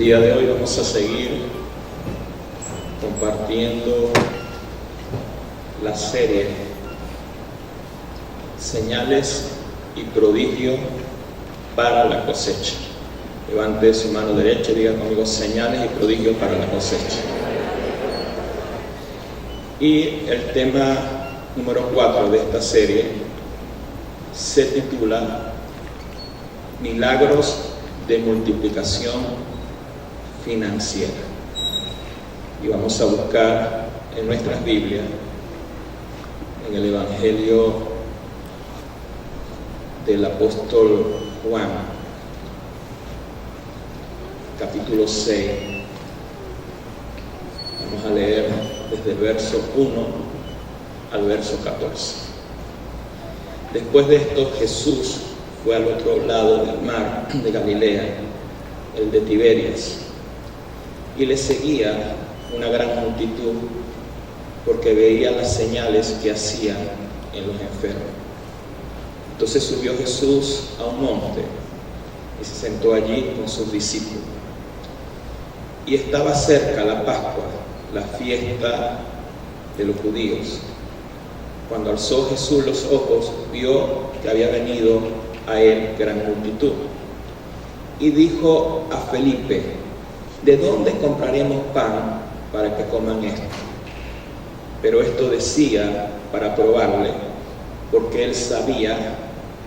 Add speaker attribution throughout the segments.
Speaker 1: día de hoy vamos a seguir compartiendo la serie Señales y Prodigios para la cosecha. Levante su mano derecha y diga conmigo: señales y prodigios para la cosecha. Y el tema número 4 de esta serie se titula Milagros de multiplicación financiera. Y vamos a buscar en nuestras Biblias, en el Evangelio del apóstol Juan, capítulo 6. Vamos a leer desde el verso 1 al verso 14. Después de esto, Jesús fue al otro lado del mar de Galilea, el de Tiberias, y le seguía una gran multitud porque veía las señales que hacían en los enfermos. Entonces subió Jesús a un monte y se sentó allí con sus discípulos. Y estaba cerca la Pascua, la fiesta de los judíos. Cuando alzó Jesús los ojos, vio que había venido a él gran multitud. Y dijo a Felipe: ¿de dónde compraremos pan para que coman esto? Pero esto decía para probarle, porque él sabía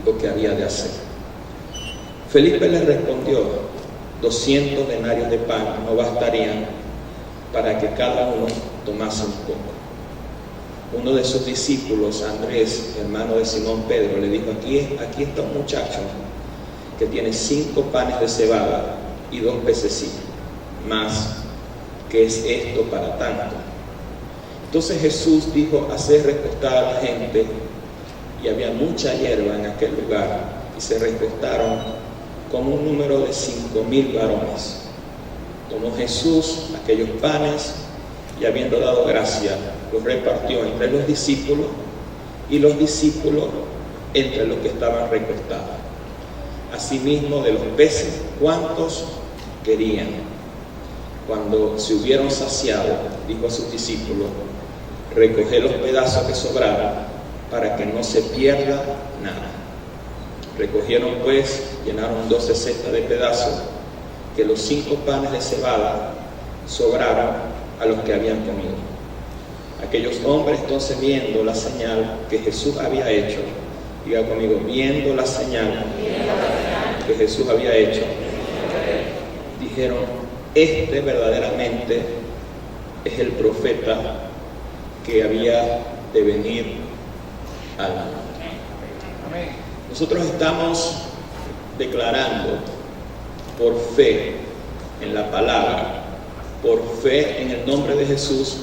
Speaker 1: lo que había de hacer. Felipe le respondió: 200 denarios de pan no bastarían para que cada uno tomase un poco. Uno de sus discípulos, Andrés, hermano de Simón Pedro, le dijo: aquí está un muchacho que tiene 5 panes de cebada y 2 pececillos. Mas, ¿qué es esto para tanto? Entonces Jesús dijo: haced recostar a la gente. Y había mucha hierba en aquel lugar, y se recostaron como un número de 5,000 varones. Tomó Jesús aquellos panes, y habiendo dado gracia, los repartió entre los discípulos, y los discípulos entre los que estaban recostados. Asimismo de los peces, ¿cuántos querían? Cuando se hubieron saciado, dijo a sus discípulos: recoged los pedazos que sobraron, para que no se pierda nada. Recogieron pues, llenaron 12 cestas de pedazos, que los 5 panes de cebada sobraron a los que habían comido. Aquellos hombres entonces, viendo la señal que Jesús había hecho, diga conmigo: viendo la señal que Jesús había hecho, dijeron: este verdaderamente es el profeta que había de venir al mundo. Nosotros estamos declarando por fe en la palabra, por fe en el nombre de Jesús,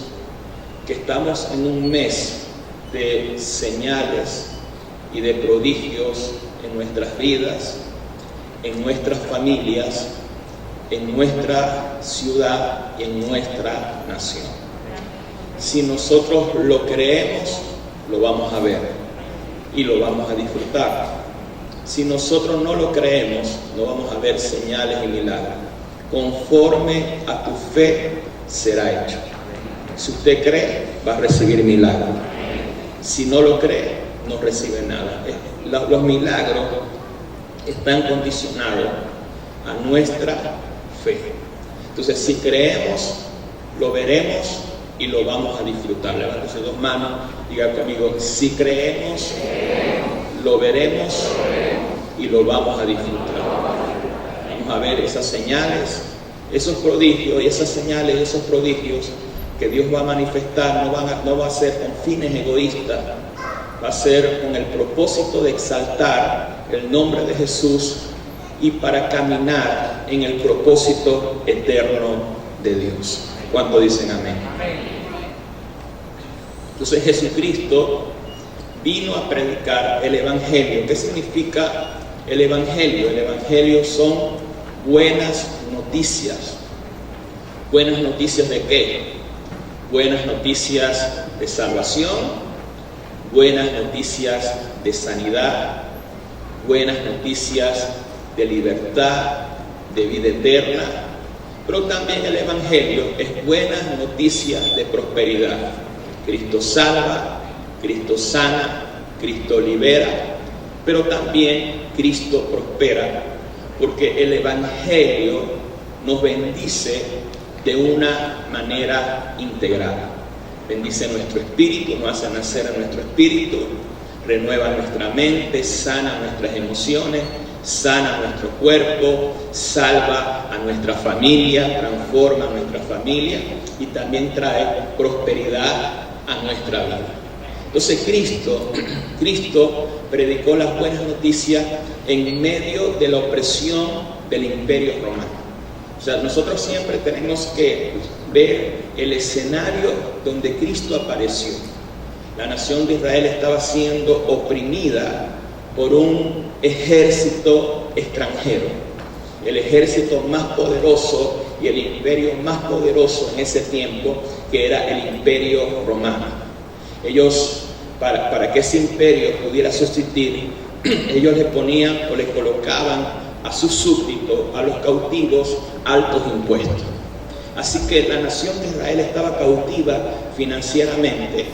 Speaker 1: que estamos en un mes de señales y de prodigios en nuestras vidas, en nuestras familias, en nuestra ciudad y en nuestra nación. Si nosotros lo creemos, lo vamos a ver y lo vamos a disfrutar. Si nosotros no lo creemos, no vamos a ver señales y milagros. Conforme a tu fe será hecho. Si usted cree, va a recibir milagros. Si no lo cree, no recibe nada. Los milagros están condicionados a nuestra fe. Entonces, si creemos, lo veremos y lo vamos a disfrutar. Levante sus 2 manos, diga conmigo: si creemos, lo veremos y lo vamos a disfrutar. Vamos a ver esas señales, esos prodigios, y esas señales y esos prodigios que Dios va a manifestar no va a ser con fines egoístas, va a ser con el propósito de exaltar el nombre de Jesús y para caminar en el propósito eterno de Dios. ¿Cuánto dicen amén? Entonces Jesucristo vino a predicar el Evangelio. ¿Qué significa el Evangelio? El Evangelio son buenas noticias. ¿Buenas noticias de qué? Buenas noticias de salvación, buenas noticias de sanidad, buenas noticias de libertad, de vida eterna, Pero también el Evangelio es buena noticia de prosperidad. Cristo salva, Cristo sana, Cristo libera, pero también Cristo prospera, porque el Evangelio nos bendice de una manera integral. Bendice nuestro espíritu, nos hace nacer en nuestro espíritu, renueva nuestra mente, sana nuestras emociones, sana nuestro cuerpo, salva a nuestra familia, transforma a nuestra familia y también trae prosperidad a nuestra vida. Entonces Cristo predicó las buenas noticias en medio de la opresión del Imperio Romano. O sea, nosotros siempre tenemos que ver el escenario donde Cristo apareció. La nación de Israel estaba siendo oprimida por un ejército extranjero, el ejército más poderoso y el imperio más poderoso en ese tiempo, que era el Imperio Romano. Ellos, para que ese imperio pudiera subsistir, ellos le ponían o le colocaban a sus súbditos, a los cautivos, altos impuestos. Así que la nación de Israel estaba cautiva financieramente.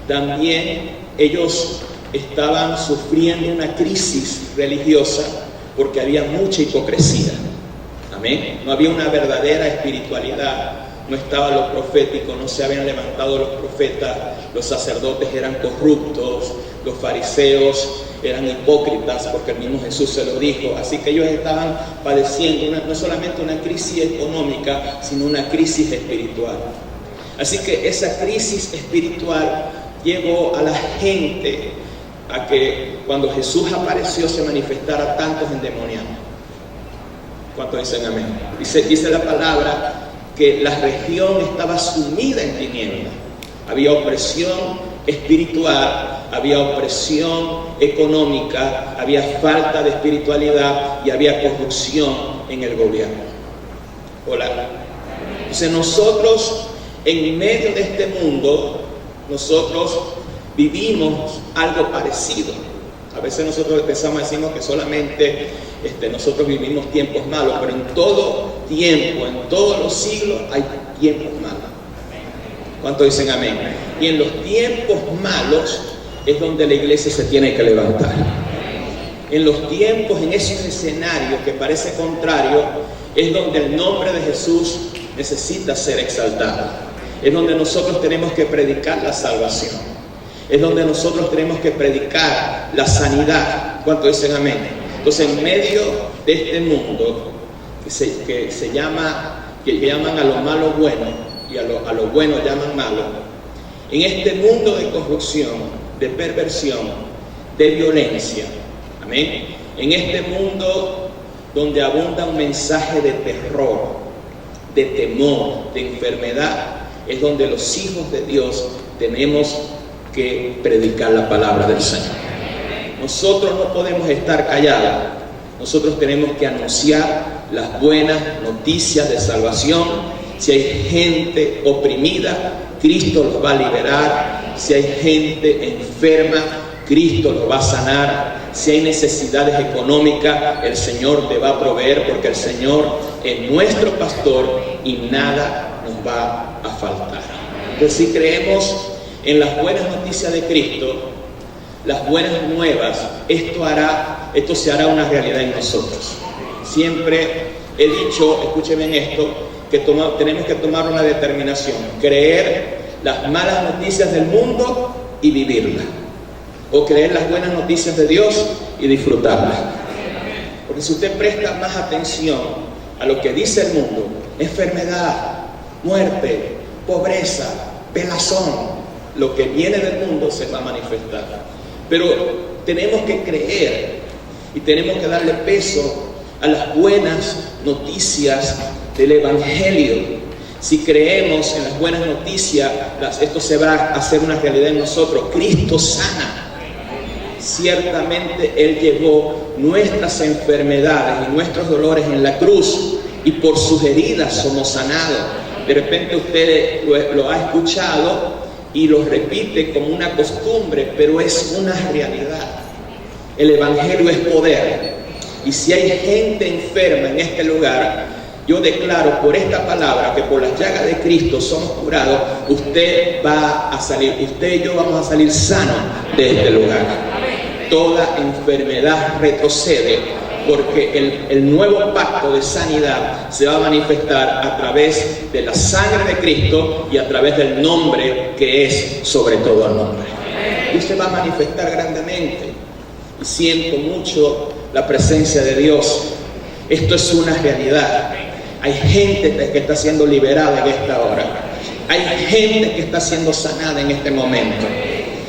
Speaker 1: También ellos estaban sufriendo una crisis religiosa porque había mucha hipocresía. Amén. No había una verdadera espiritualidad. No estaba lo profético, no se habían levantado los profetas, los sacerdotes eran corruptos, los fariseos eran hipócritas, porque el mismo Jesús se lo dijo. Así que ellos estaban padeciendo no solamente una crisis económica, sino una crisis espiritual. Así que esa crisis espiritual llevó a la gente a que cuando Jesús apareció se manifestara tantos endemoniados. ¿Cuántos dicen amén? Dice la palabra que la región estaba sumida en tinieblas. Había opresión espiritual, había opresión económica, había falta de espiritualidad y había corrupción en el gobierno. Hola. Entonces nosotros, en medio de este mundo, nosotros vivimos algo parecido. A veces nosotros empezamos a decirnos que solamente nosotros vivimos tiempos malos, pero en todo tiempo, en todos los siglos hay tiempos malos. ¿Cuántos dicen amén? Y en los tiempos malos es donde la iglesia se tiene que levantar. En los tiempos, en esos escenarios que parece contrario, es donde el nombre de Jesús necesita ser exaltado. Es donde nosotros tenemos que predicar la salvación. Es donde nosotros tenemos que predicar la sanidad. ¿Cuántos dicen amén? Entonces, en medio de este mundo que llaman a lo malo bueno y a lo bueno llaman malo, en este mundo de corrupción, de perversión, de violencia, amén, en este mundo donde abunda un mensaje de terror, de temor, de enfermedad, es donde los hijos de Dios tenemos que predicar la palabra del Señor. Nosotros no podemos estar callados. Nosotros tenemos que anunciar las buenas noticias de salvación. Si hay gente oprimida, Cristo los va a liberar. Si hay gente enferma, Cristo los va a sanar. Si hay necesidades económicas, el Señor te va a proveer, porque el Señor es nuestro pastor y nada nos va a faltar. Entonces, si creemos en las buenas noticias de Cristo, las buenas nuevas, esto se hará una realidad en nosotros. Siempre he dicho, escúchenme en esto, que tenemos que tomar una determinación: creer las malas noticias del mundo y vivirlas, o creer las buenas noticias de Dios y disfrutarlas. Porque si usted presta más atención a lo que dice el mundo, enfermedad, muerte, pobreza, pelazón, lo que viene del mundo se va a manifestar. Pero tenemos que creer y tenemos que darle peso a las buenas noticias del Evangelio. Si creemos en las buenas noticias, esto se va a hacer una realidad en nosotros. Cristo sana. Ciertamente Él llevó nuestras enfermedades y nuestros dolores en la cruz, y por sus heridas somos sanados. De repente usted lo ha escuchado y lo repite como una costumbre, pero es una realidad. El Evangelio es poder. Y si hay gente enferma en este lugar, yo declaro por esta palabra que por las llagas de Cristo somos curados. Usted va a salir, usted y yo vamos a salir sanos de este lugar. Toda enfermedad retrocede, porque el nuevo pacto de sanidad se va a manifestar a través de la sangre de Cristo y a través del nombre que es sobre todo el nombre. Y se va a manifestar grandemente. Y siento mucho la presencia de Dios. Esto es una realidad. Hay gente que está siendo liberada en esta hora. Hay gente que está siendo sanada en este momento.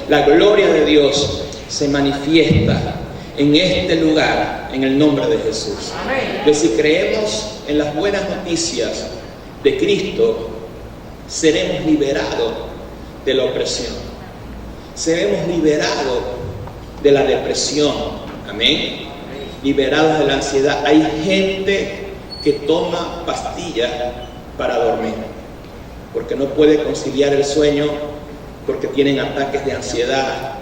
Speaker 1: La gloria de Dios se manifiesta en este lugar, en el nombre de Jesús. Que si creemos en las buenas noticias de Cristo, seremos liberados de la opresión. Seremos liberados de la depresión. Amén. Liberados de la ansiedad. Hay gente que toma pastillas para dormir, porque no puede conciliar el sueño, porque tienen ataques de ansiedad,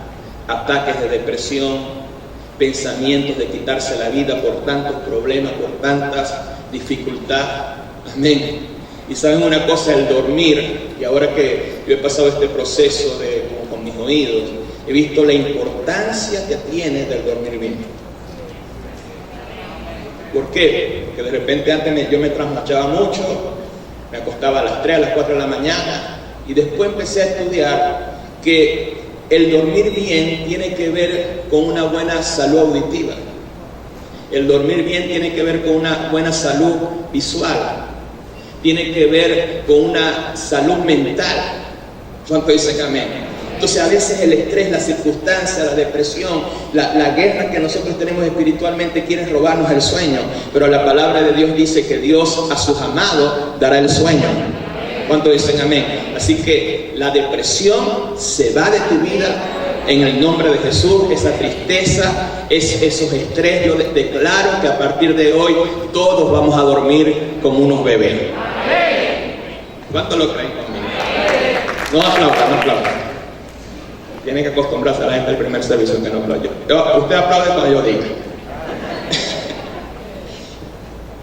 Speaker 1: ataques de depresión, pensamientos de quitarse la vida por tantos problemas, por tantas dificultades. Amén. Y saben una cosa, el dormir, y ahora que yo he pasado este proceso con mis oídos, he visto la importancia que tiene del dormir bien. ¿Por qué? Porque de repente antes yo me trasnochaba mucho, me acostaba a las 3, a las 4 de la mañana, y después empecé a estudiar que el dormir bien tiene que ver con una buena salud auditiva. El dormir bien tiene que ver con una buena salud visual. Tiene que ver con una salud mental. ¿Cuánto dicen amén? Entonces a veces el estrés, la circunstancia, la depresión, la guerra que nosotros tenemos espiritualmente quiere robarnos el sueño. Pero la palabra de Dios dice que Dios a sus amados dará el sueño. ¿Cuánto dicen amén? Así que la depresión se va de tu vida en el nombre de Jesús. Esa tristeza, esos estrés, yo declaro que a partir de hoy todos vamos a dormir como unos bebés. ¿Cuánto lo creen conmigo? No aplaudan, no aplaudan. Tienen que acostumbrarse a la gente del primer servicio que no aplaude. Usted aplaude cuando yo diga.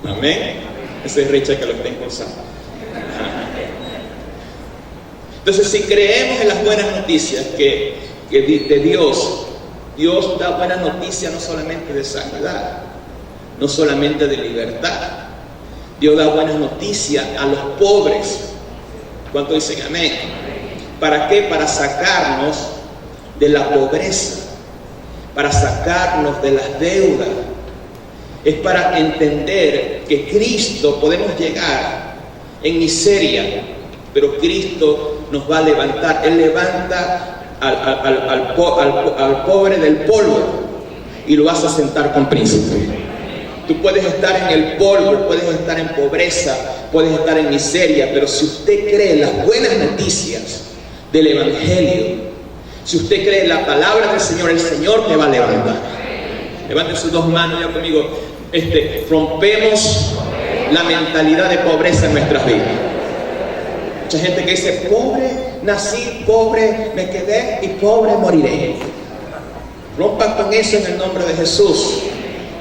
Speaker 1: Amén. Ese es Richard que lo está impulsando. Entonces, si creemos en las buenas noticias que de Dios da buenas noticias no solamente de sanidad, no solamente de libertad. Dios da buenas noticias a los pobres. ¿Cuánto dicen amén? ¿Para qué? Para sacarnos de la pobreza, para sacarnos de las deudas. Es para entender que Cristo podemos llegar en miseria, pero Cristo nos va a levantar. Él levanta al pobre del polvo y lo hace sentar con príncipe. Tú puedes estar en el polvo, puedes estar en pobreza, puedes estar en miseria, pero si usted cree en las buenas noticias del Evangelio, si usted cree en la palabra del Señor, el Señor te va a levantar. Levanten sus dos manos ya conmigo. Rompemos la mentalidad de pobreza en nuestras vidas. Mucha gente que dice, pobre nací, pobre me quedé y pobre moriré. Rompan con eso en el nombre de Jesús.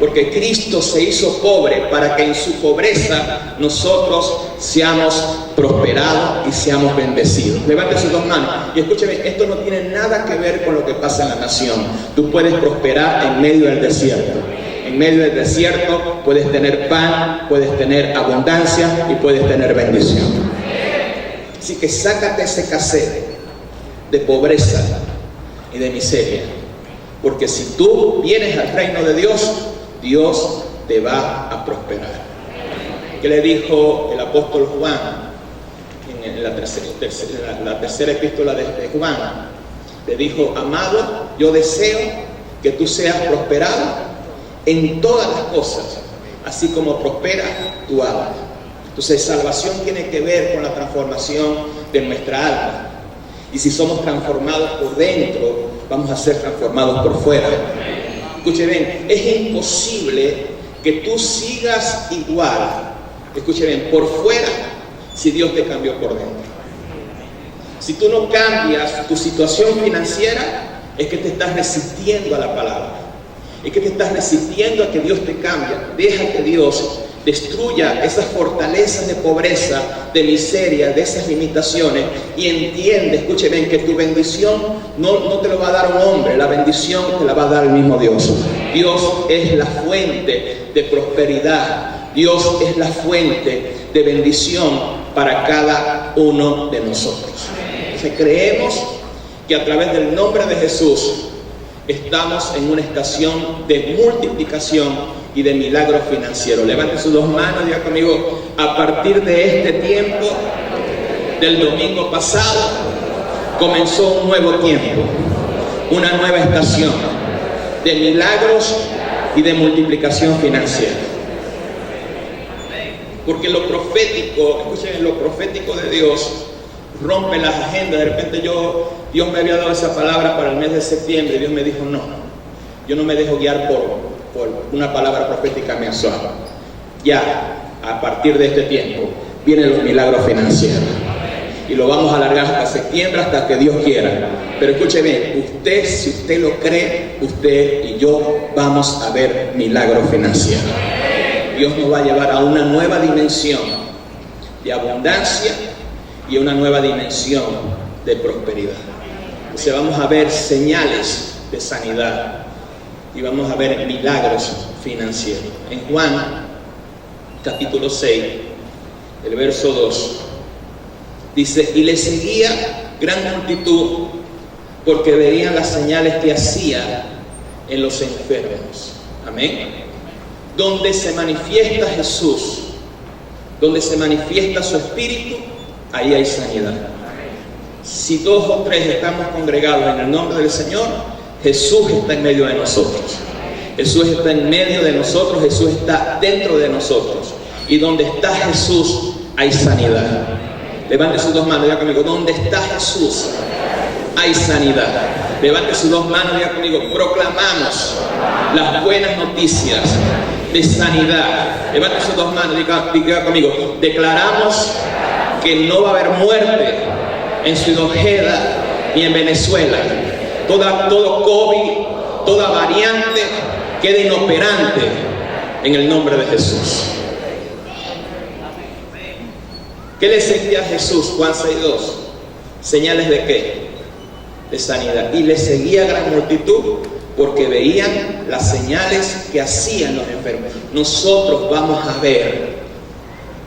Speaker 1: Porque Cristo se hizo pobre para que en su pobreza nosotros seamos prosperados y seamos bendecidos. Levanten sus dos manos y escúcheme, esto no tiene nada que ver con lo que pasa en la nación. Tú puedes prosperar en medio del desierto. En medio del desierto puedes tener pan, puedes tener abundancia y puedes tener bendición. Así que sácate ese cassette de pobreza y de miseria. Porque si tú vienes al reino de Dios, Dios te va a prosperar. ¿Qué le dijo el apóstol Juan en la tercera epístola de Juan? Le dijo, amado, yo deseo que tú seas prosperado en todas las cosas, así como prospera tu alma. Entonces, salvación tiene que ver con la transformación de nuestra alma. Y si somos transformados por dentro, vamos a ser transformados por fuera. Escuche bien, es imposible que tú sigas igual, escuche bien, por fuera, si Dios te cambió por dentro. Si tú no cambias tu situación financiera, es que te estás resistiendo a la palabra. Es que te estás resistiendo a que Dios te cambie. Deja que Dios destruya esas fortalezas de pobreza, de miseria, de esas limitaciones, y entiende, escuche bien, que tu bendición no te lo va a dar un hombre, la bendición te la va a dar el mismo Dios. Dios es la fuente de prosperidad, Dios es la fuente de bendición para cada uno de nosotros. Entonces creemos que a través del nombre de Jesús estamos en una estación de multiplicación y de milagros financieros. Levante sus dos manos y diga conmigo: a partir de este tiempo, del domingo pasado, comenzó un nuevo tiempo, una nueva estación de milagros y de multiplicación financiera. Porque lo profético, escuchen, lo profético de Dios rompe las agendas. De repente Dios me había dado esa palabra para el mes de septiembre y Dios me dijo: no, yo no me dejo guiar por una palabra profética mensual. Ya, a partir de este tiempo, vienen los milagros financieros. Y lo vamos a alargar hasta septiembre, hasta que Dios quiera. Pero escuche bien, usted, si usted lo cree, usted y yo vamos a ver milagros financieros. Dios nos va a llevar a una nueva dimensión de abundancia y a una nueva dimensión de prosperidad. Entonces vamos a ver señales de sanidad y vamos a ver milagros financieros. En Juan capítulo 6, el verso 2, dice: y le seguía gran multitud porque veían las señales que hacía en los enfermos. Amén. Donde se manifiesta Jesús, donde se manifiesta su Espíritu, ahí hay sanidad. Si 2 o 3 estamos congregados en el nombre del Señor, Jesús está en medio de nosotros. Jesús está en medio de nosotros, Jesús está dentro de nosotros. Y donde está Jesús, hay sanidad. Levante sus dos manos, diga conmigo: donde está Jesús, hay sanidad. Levante sus dos manos, diga conmigo: proclamamos las buenas noticias de sanidad. Levante sus dos manos, diga conmigo: declaramos que no va a haber muerte en Ciudad Ojeda ni en Venezuela. Todo COVID, toda variante queda inoperante en el nombre de Jesús. ¿Qué le seguía a Jesús? Juan 6:2. ¿Señales de qué? De sanidad. Y le seguía gran multitud porque veían las señales que hacían los enfermos. Nosotros vamos a ver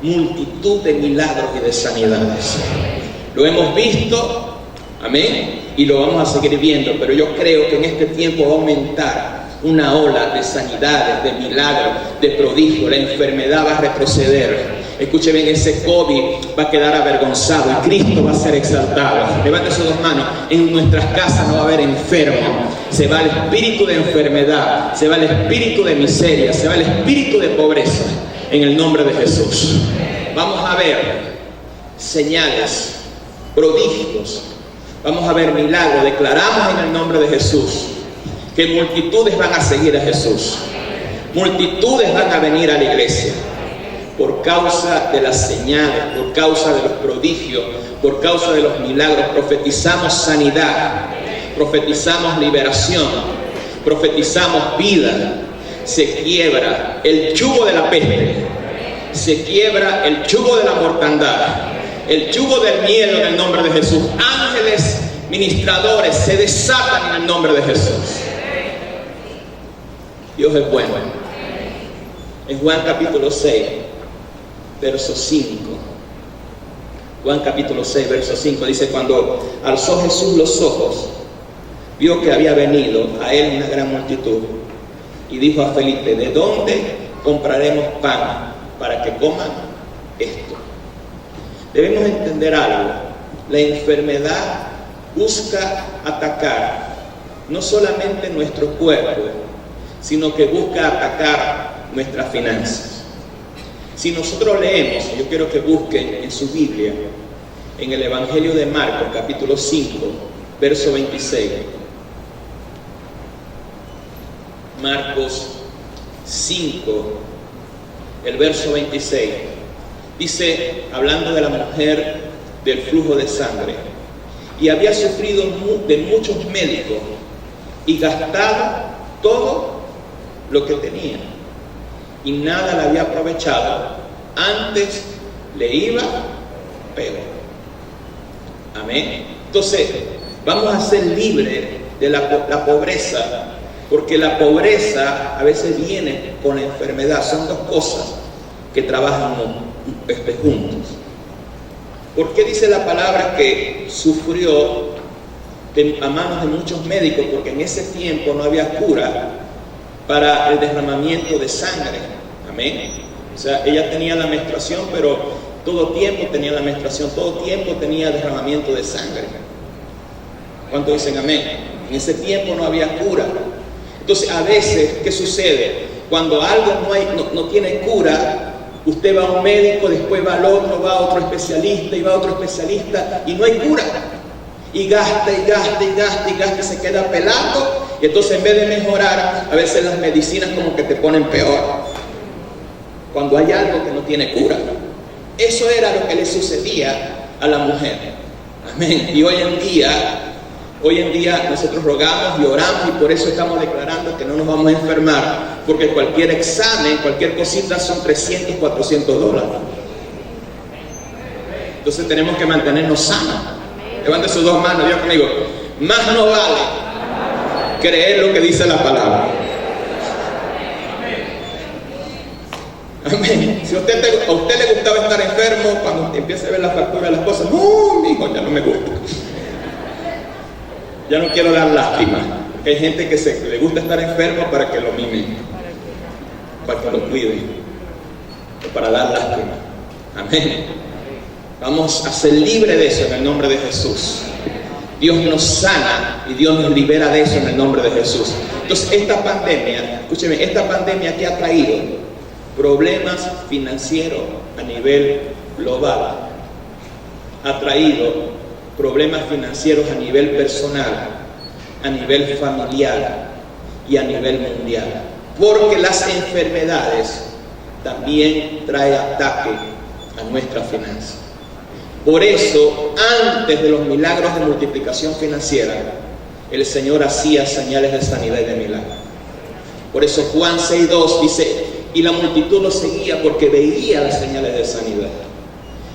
Speaker 1: multitud de milagros y de sanidades. Lo hemos visto, amén, y lo vamos a seguir viendo, pero yo creo que en este tiempo va a aumentar una ola de sanidades, de milagros, de prodigios. La enfermedad va a retroceder. Escuche bien, ese COVID va a quedar avergonzado y Cristo va a ser exaltado. Levante sus dos manos. En nuestras casas no va a haber enfermo. Se va el espíritu de enfermedad, se va el espíritu de miseria, se va el espíritu de pobreza, en el nombre de Jesús. Vamos a ver señales, prodigios, vamos a ver milagros. Declaramos en el nombre de Jesús que multitudes van a seguir a Jesús, multitudes van a venir a la iglesia por causa de las señales, por causa de los prodigios, por causa de los milagros. Profetizamos sanidad, profetizamos liberación, profetizamos vida. Se quiebra el yugo de la peste, se quiebra el yugo de la mortandad, el yugo del miedo en el nombre de Jesús. Ángeles ministradores se desatan en el nombre de Jesús. Dios es bueno. En Juan capítulo 6, verso 5. Juan capítulo 6, verso 5 dice: cuando alzó Jesús los ojos, vio que había venido a él una gran multitud y dijo a Felipe: ¿de dónde compraremos pan para que coman esto? Debemos entender algo. La enfermedad busca atacar no solamente nuestro cuerpo, sino que busca atacar nuestras finanzas. Si nosotros leemos, yo quiero que busquen en su Biblia, en el Evangelio de Marcos, capítulo 5, verso 26. Marcos 5, el verso 26. Dice, hablando de la mujer del flujo de sangre: y había sufrido de muchos médicos y gastado todo lo que tenía, y nada le había aprovechado, antes le iba peor. Amén. Entonces, vamos a ser libres de la pobreza, porque la pobreza a veces viene con la enfermedad. Son dos cosas que trabajan juntos. ¿Por qué dice la palabra que sufrió a manos de muchos médicos? Porque en ese tiempo no había cura para el derramamiento de sangre. Amén. O sea, ella tenía la menstruación, pero todo tiempo tenía la menstruación, todo tiempo tenía derramamiento de sangre. ¿Cuántos dicen amén? En ese tiempo no había cura. Entonces, a veces, ¿qué sucede? Cuando algo no tiene cura, usted va a un médico, después va al otro, va a otro especialista y va a otro especialista y no hay cura. Y gasta, se queda pelando. Y entonces, en vez de mejorar, a veces las medicinas como que te ponen peor. Cuando hay algo que no tiene cura. Eso era lo que le sucedía a la mujer. Amén. Y hoy en día nosotros rogamos y oramos, y por eso estamos declarando que no nos vamos a enfermar, porque cualquier examen, cualquier cosita son $300, $400. Entonces tenemos que mantenernos sanos. Levante sus dos manos, diga conmigo: más no vale creer lo que dice la palabra. Amén. Si a usted le gustaba estar enfermo, cuando empiece a ver la factura de las cosas, no, mi hijo, ya no me gusta. Ya no quiero dar lástima. Porque hay gente que le gusta estar enfermo para que lo mimen, para que lo cuiden, o para dar lástima. Amén. Vamos a ser libres de eso en el nombre de Jesús. Dios nos sana y Dios nos libera de eso en el nombre de Jesús. Entonces, esta pandemia, escúcheme, esta pandemia que ha traído problemas financieros a nivel global, ha traído problemas financieros a nivel personal, a nivel familiar y a nivel mundial, porque las enfermedades también traen ataque a nuestras finanzas. Por eso, antes de los milagros de multiplicación financiera, el Señor hacía señales de sanidad y de milagro. Por eso Juan 6:2 dice: y la multitud lo seguía porque veía las señales de sanidad.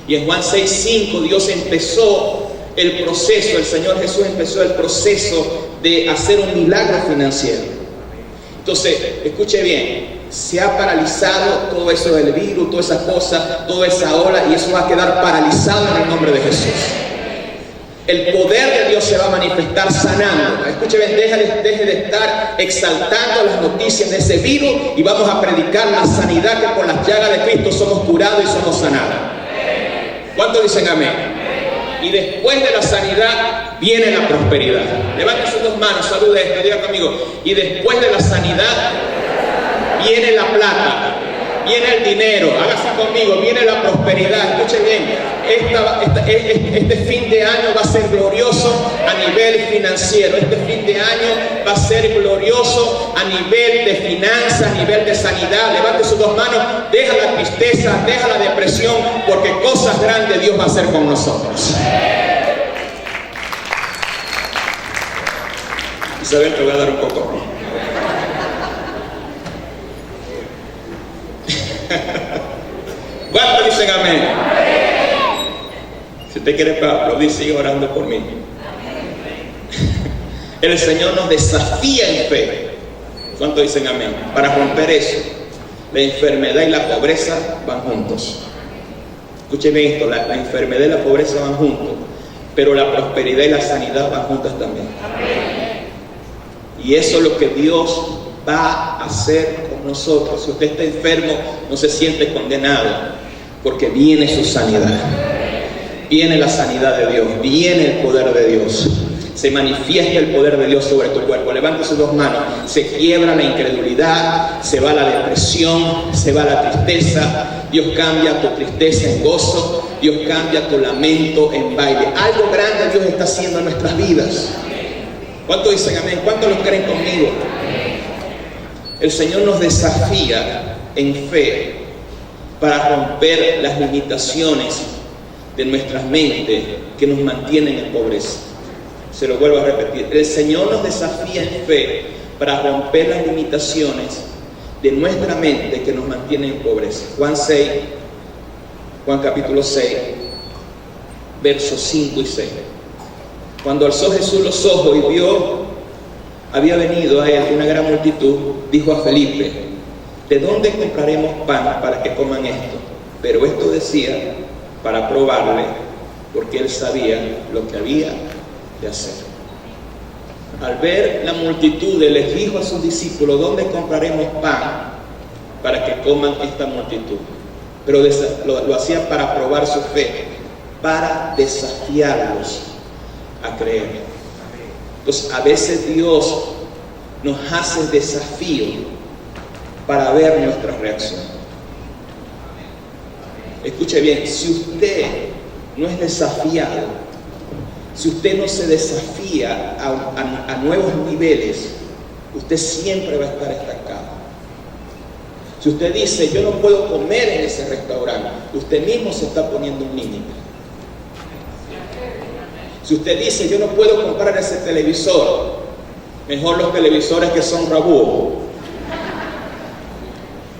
Speaker 1: Y en Juan 6:5 Dios empezó el proceso, el Señor Jesús empezó el proceso de hacer un milagro financiero. Entonces, escuche bien, se ha paralizado todo eso del virus, toda esa cosa, toda esa ola, y eso va a quedar paralizado en el nombre de Jesús. El poder de Dios se va a manifestar sanando. Escuche bien, deje de estar exaltando las noticias de ese virus y vamos a predicar la sanidad, que por las llagas de Cristo somos curados y somos sanados. ¿Cuántos dicen amén? Y después de la sanidad viene la prosperidad. Levanten sus dos manos, salude esto, diga conmigo: y después de la sanidad viene la plata, viene el dinero. Hágase conmigo, viene la prosperidad. Escuchen bien, este fin de año va a ser glorioso a nivel financiero. Este fin de año va a ser glorioso a nivel de finanzas, a nivel de sanidad. Levante sus dos manos, deja la tristeza, deja la depresión, porque cosas grandes Dios va a hacer con nosotros. Isabel, te voy a dar un poco. ¿Cuántos dicen amén? Si usted quiere aplaudir, sigue orando por mí. El Señor nos desafía en fe. ¿Cuántos dicen amén? Para romper eso. La enfermedad y la pobreza van juntos. Escuchen bien esto: la enfermedad y la pobreza van juntos, pero la prosperidad y la sanidad van juntas también. Y eso es lo que Dios va a hacer con nosotros. Si usted está enfermo, no se siente condenado, porque viene su sanidad. Viene la sanidad de Dios, viene el poder de Dios. Se manifiesta el poder de Dios sobre tu cuerpo. Levanta sus dos manos. Se quiebra la incredulidad, se va la depresión, se va la tristeza. Dios cambia tu tristeza en gozo. Dios cambia tu lamento en baile. Algo grande Dios está haciendo en nuestras vidas. ¿Cuántos dicen amén? ¿Cuántos lo creen conmigo? El Señor nos desafía en fe para romper las limitaciones de nuestras mentes que nos mantienen en pobreza. Se lo vuelvo a repetir: el Señor nos desafía en fe para romper las limitaciones de nuestra mente que nos mantiene en pobreza. Juan capítulo 6, versos 5 y 6. Cuando alzó Jesús los ojos y vio, había venido a él una gran multitud, dijo a Felipe: ¿de dónde compraremos pan para que coman esto? Pero esto decía para probarle, porque él sabía lo que había de hacer. Al ver la multitud, él les dijo a sus discípulos: ¿dónde compraremos pan para que coman esta multitud? Pero lo hacía para probar su fe, para desafiarlos a creer. Entonces, a veces Dios nos hace desafío para ver nuestra reacción. Escuche bien, si usted no es desafiado, si usted no se desafía a nuevos niveles, usted siempre va a estar estancado. Si usted dice: yo no puedo comer en ese restaurante, usted mismo se está poniendo un límite. Si usted dice: yo no puedo comprar ese televisor, mejor los televisores que son rabúos,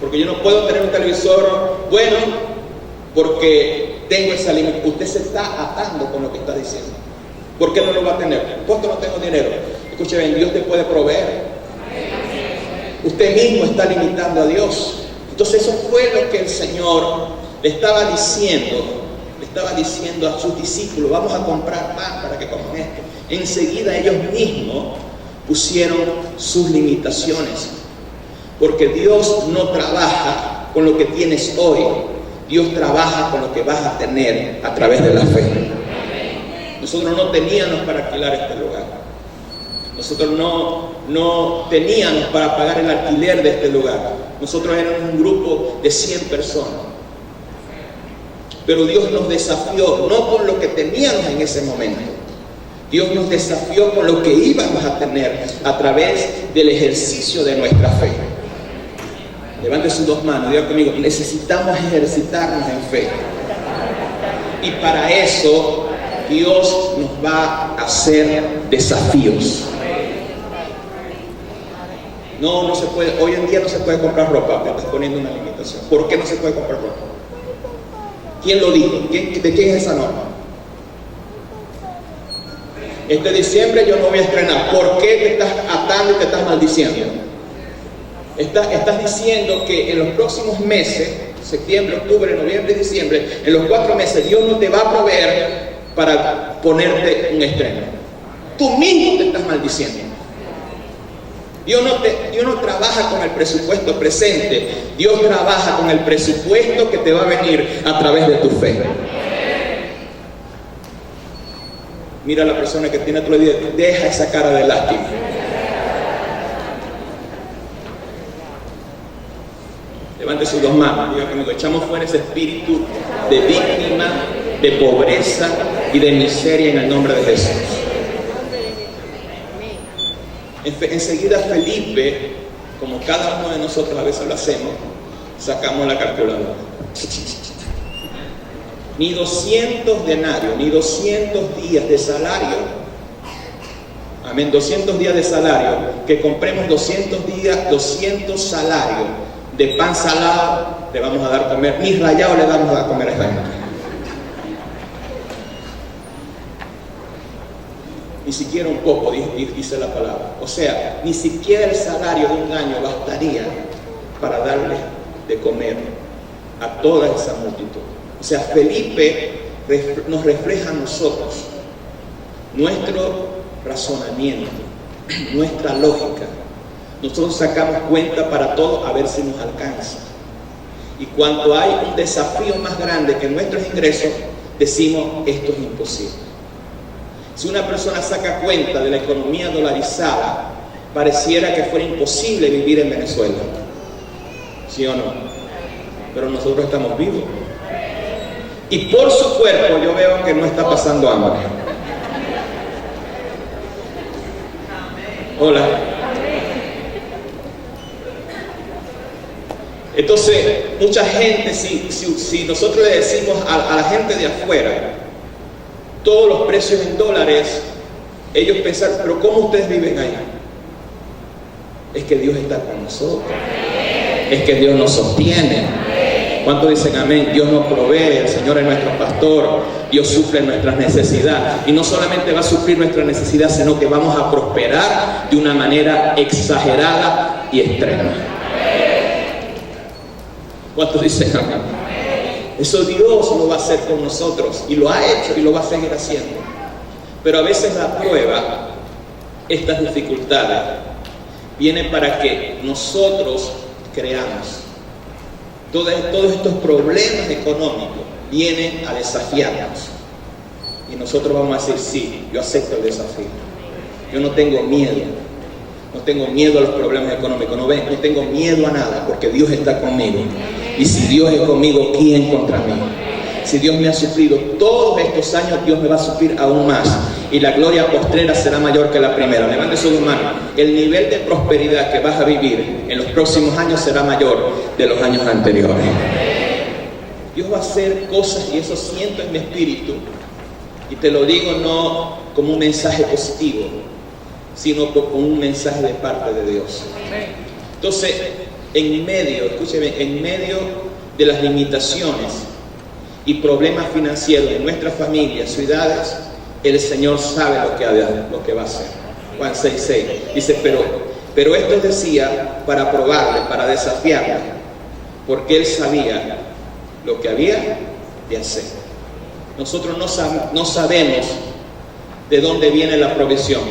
Speaker 1: porque yo no puedo tener un televisor bueno porque tengo esa límite. Usted se está atando con lo que está diciendo. ¿Por qué no lo va a tener? Porque no tengo dinero. Escuche bien, Dios te puede proveer. Usted mismo está limitando a Dios. Entonces eso fue lo que el Señor le estaba diciendo a sus discípulos: vamos a comprar pan para que coman esto. Enseguida ellos mismos pusieron sus limitaciones, porque Dios no trabaja con lo que tienes hoy, Dios trabaja con lo que vas a tener a través de la fe. Nosotros no teníamos para alquilar este lugar, nosotros no teníamos para pagar el alquiler de este lugar, nosotros éramos un grupo de 100 personas. Pero Dios nos desafió, no con lo que teníamos en ese momento. Dios nos desafió con lo que íbamos a tener a través del ejercicio de nuestra fe. Levante sus dos manos, diga conmigo: necesitamos ejercitarnos en fe. Y para eso Dios nos va a hacer desafíos. No se puede, hoy en día no se puede comprar ropa, te estás poniendo una limitación. ¿Por qué no se puede comprar ropa? ¿Quién lo dijo? ¿De quién es esa norma? Este diciembre yo no voy a estrenar. ¿Por qué te estás atando y te estás maldiciendo? Estás diciendo que en los próximos meses, septiembre, octubre, noviembre y diciembre, en los 4 meses, Dios no te va a proveer para ponerte un estreno. Tú mismo te estás maldiciendo. Dios no trabaja con el presupuesto presente, Dios trabaja con el presupuesto que te va a venir a través de tu fe. Mira a la persona que tiene a tu lado y deja esa cara de lástima. Levante sus dos manos, diga conmigo: echamos fuera ese espíritu de víctima, de pobreza y de miseria en el nombre de Jesús. Enseguida Felipe, como cada uno de nosotros a veces lo hacemos, sacamos la calculadora. Ni 200 denarios, ni 200 días de salario. Amén, 200 días de salario. Que compremos 200 días, 200 salarios de pan salado le vamos a dar a comer. Ni rallado le damos a comer a esta gente. Ni siquiera un poco, dice la palabra. O sea, ni siquiera el salario de un año bastaría para darle de comer a toda esa multitud. O sea, Felipe nos refleja a nosotros nuestro razonamiento, nuestra lógica. Nosotros sacamos cuenta para todo a ver si nos alcanza. Y cuando hay un desafío más grande que nuestros ingresos, decimos: esto es imposible. Si una persona saca cuenta de la economía dolarizada, pareciera que fuera imposible vivir en Venezuela. ¿Sí o no? Pero nosotros estamos vivos. Y por su cuerpo yo veo que no está pasando hambre. Hola. Entonces, mucha gente, si nosotros le decimos a la gente de afuera todos los precios en dólares, ellos piensan: pero ¿cómo ustedes viven ahí? Es que Dios está con nosotros. Es que Dios nos sostiene. ¿Cuántos dicen amén? Dios nos provee, el Señor es nuestro pastor, Dios suple nuestras necesidades. Y no solamente va a suplir nuestra necesidad, sino que vamos a prosperar de una manera exagerada y extrema. ¿Cuántos dicen amén? Eso Dios lo va a hacer con nosotros, y lo ha hecho y lo va a seguir haciendo. Pero a veces la prueba, estas dificultades, viene para que nosotros creamos. Todos estos problemas económicos vienen a desafiarnos. Y nosotros vamos a decir, sí, yo acepto el desafío. Yo no tengo miedo. No tengo miedo a los problemas económicos. No tengo miedo a nada, porque Dios está conmigo. Y si Dios es conmigo, ¿quién contra mí? Si Dios me ha sufrido todos estos años, Dios me va a sufrir aún más. Y la gloria postrera será mayor que la primera. Levante sus manos. El nivel de prosperidad que vas a vivir en los próximos años será mayor de los años anteriores. Dios va a hacer cosas, y eso siento en mi espíritu. Y te lo digo no como un mensaje positivo, sino como un mensaje de parte de Dios. Entonces, en medio de las limitaciones y problemas financieros en nuestras familias, ciudades, el Señor sabe lo que va a hacer. Juan 6:6 dice, pero esto decía para probarle, para desafiarle, porque Él sabía lo que había de hacer. Nosotros no sabemos de dónde viene la provisión,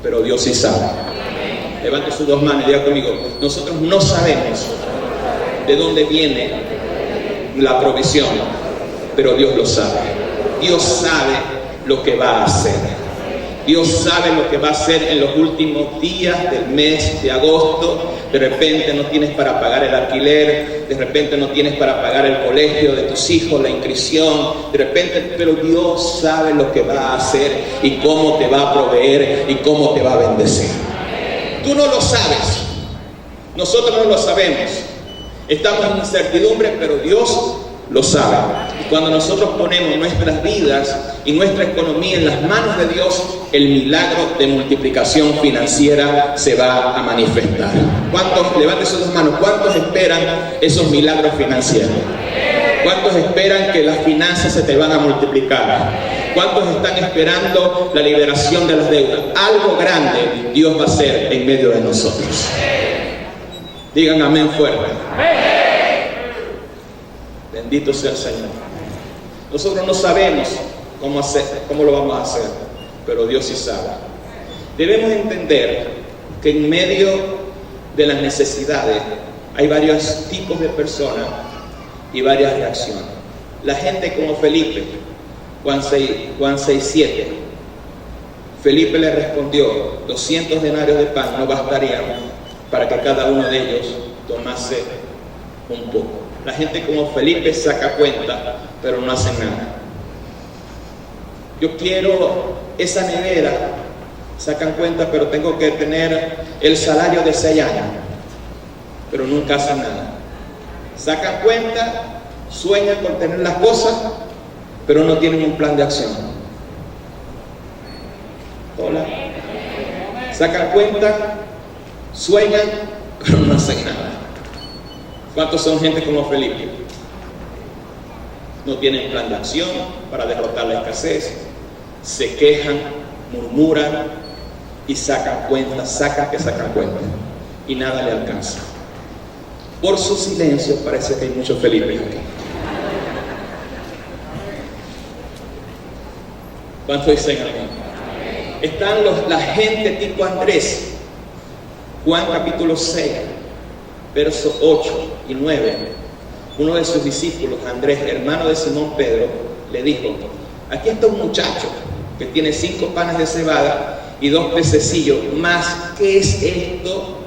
Speaker 1: pero Dios sí sabe. Levante sus dos manos y diga conmigo, nosotros no sabemos de dónde viene la provisión, pero Dios lo sabe. Dios sabe lo que va a hacer. Dios sabe lo que va a hacer en los últimos días del mes de agosto. De repente no tienes para pagar el alquiler, de repente no tienes para pagar el colegio de tus hijos, la inscripción, de repente, pero Dios sabe lo que va a hacer y cómo te va a proveer y cómo te va a bendecir. Tú no lo sabes, nosotros no lo sabemos, estamos en incertidumbre, pero Dios lo sabe. Y cuando nosotros ponemos nuestras vidas y nuestra economía en las manos de Dios, el milagro de multiplicación financiera se va a manifestar. ¿Cuántos, levanten sus dos manos, cuántos esperan esos milagros financieros? ¿Cuántos esperan que las finanzas se te van a multiplicar? ¿Cuántos están esperando la liberación de las deudas? Algo grande Dios va a hacer en medio de nosotros. Digan amén fuerte. Bendito sea el Señor. Nosotros no sabemos cómo lo vamos a hacer, pero Dios sí sabe. Debemos entender que en medio de las necesidades hay varios tipos de personas y varias reacciones. La gente como Felipe, Juan 6:7. Felipe le respondió, 200 denarios de pan no bastarían para que cada uno de ellos tomase un poco. La gente como Felipe saca cuenta, pero no hace nada. Yo quiero esa nevera, sacan cuenta, pero tengo que tener el salario de 6 años, pero nunca hacen nada. Sacan cuenta, sueñan con tener las cosas, pero no tienen un plan de acción. Hola. Sacan cuenta, sueñan, pero no hacen nada. ¿Cuántos son gente como Felipe? No tienen plan de acción para derrotar la escasez, se quejan, murmuran y sacan cuenta y nada le alcanza. Por su silencio parece que hay muchos Felipe aquí. ¿Cuántos dicen amén? Están la gente tipo Andrés. Juan capítulo 6, versos 8 y 9. Uno de sus discípulos, Andrés, hermano de Simón Pedro, le dijo, aquí está un muchacho que tiene 5 panes de cebada y 2 pececillos, más ¿qué es esto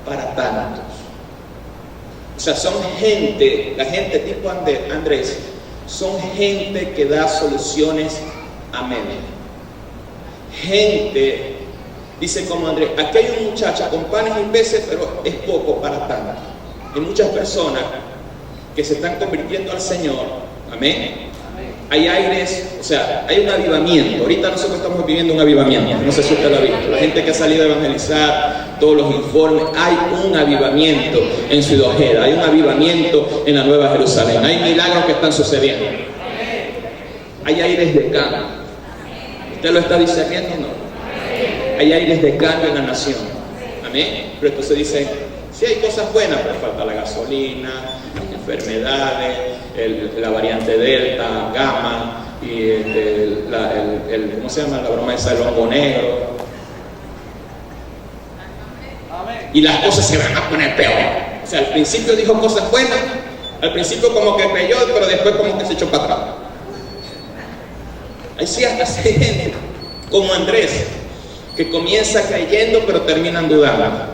Speaker 1: para tantos? O sea, son gente, la gente tipo Andrés, son gente que da soluciones a medio. Gente, dice como Andrés, aquí hay un muchacho con panes y peces, pero es poco para tanto. Hay muchas personas que se están convirtiendo al Señor, amén. Hay aires, o sea, hay un avivamiento. Ahorita nosotros estamos viviendo un avivamiento, no sé si usted lo ha visto. La gente que ha salido a evangelizar, todos los informes, hay un avivamiento en Ciudad Ojeda, hay un avivamiento en la Nueva Jerusalén, hay milagros que están sucediendo, hay aires de cambio. ¿Usted lo está discerniendo o no? Hay aires de cambio en la nación, amén. Pero entonces dice, sí hay cosas buenas, pero falta la gasolina, las enfermedades, la variante Delta, Gamma, y ¿cómo se llama? La broma esa del hongo negro. Y las cosas se van a poner peor. O sea, al principio dijo cosas buenas, al principio como que creyó, pero después como que se echó para atrás. Hay cierta gente, como Andrés, que comienza creyendo, pero terminan dudando.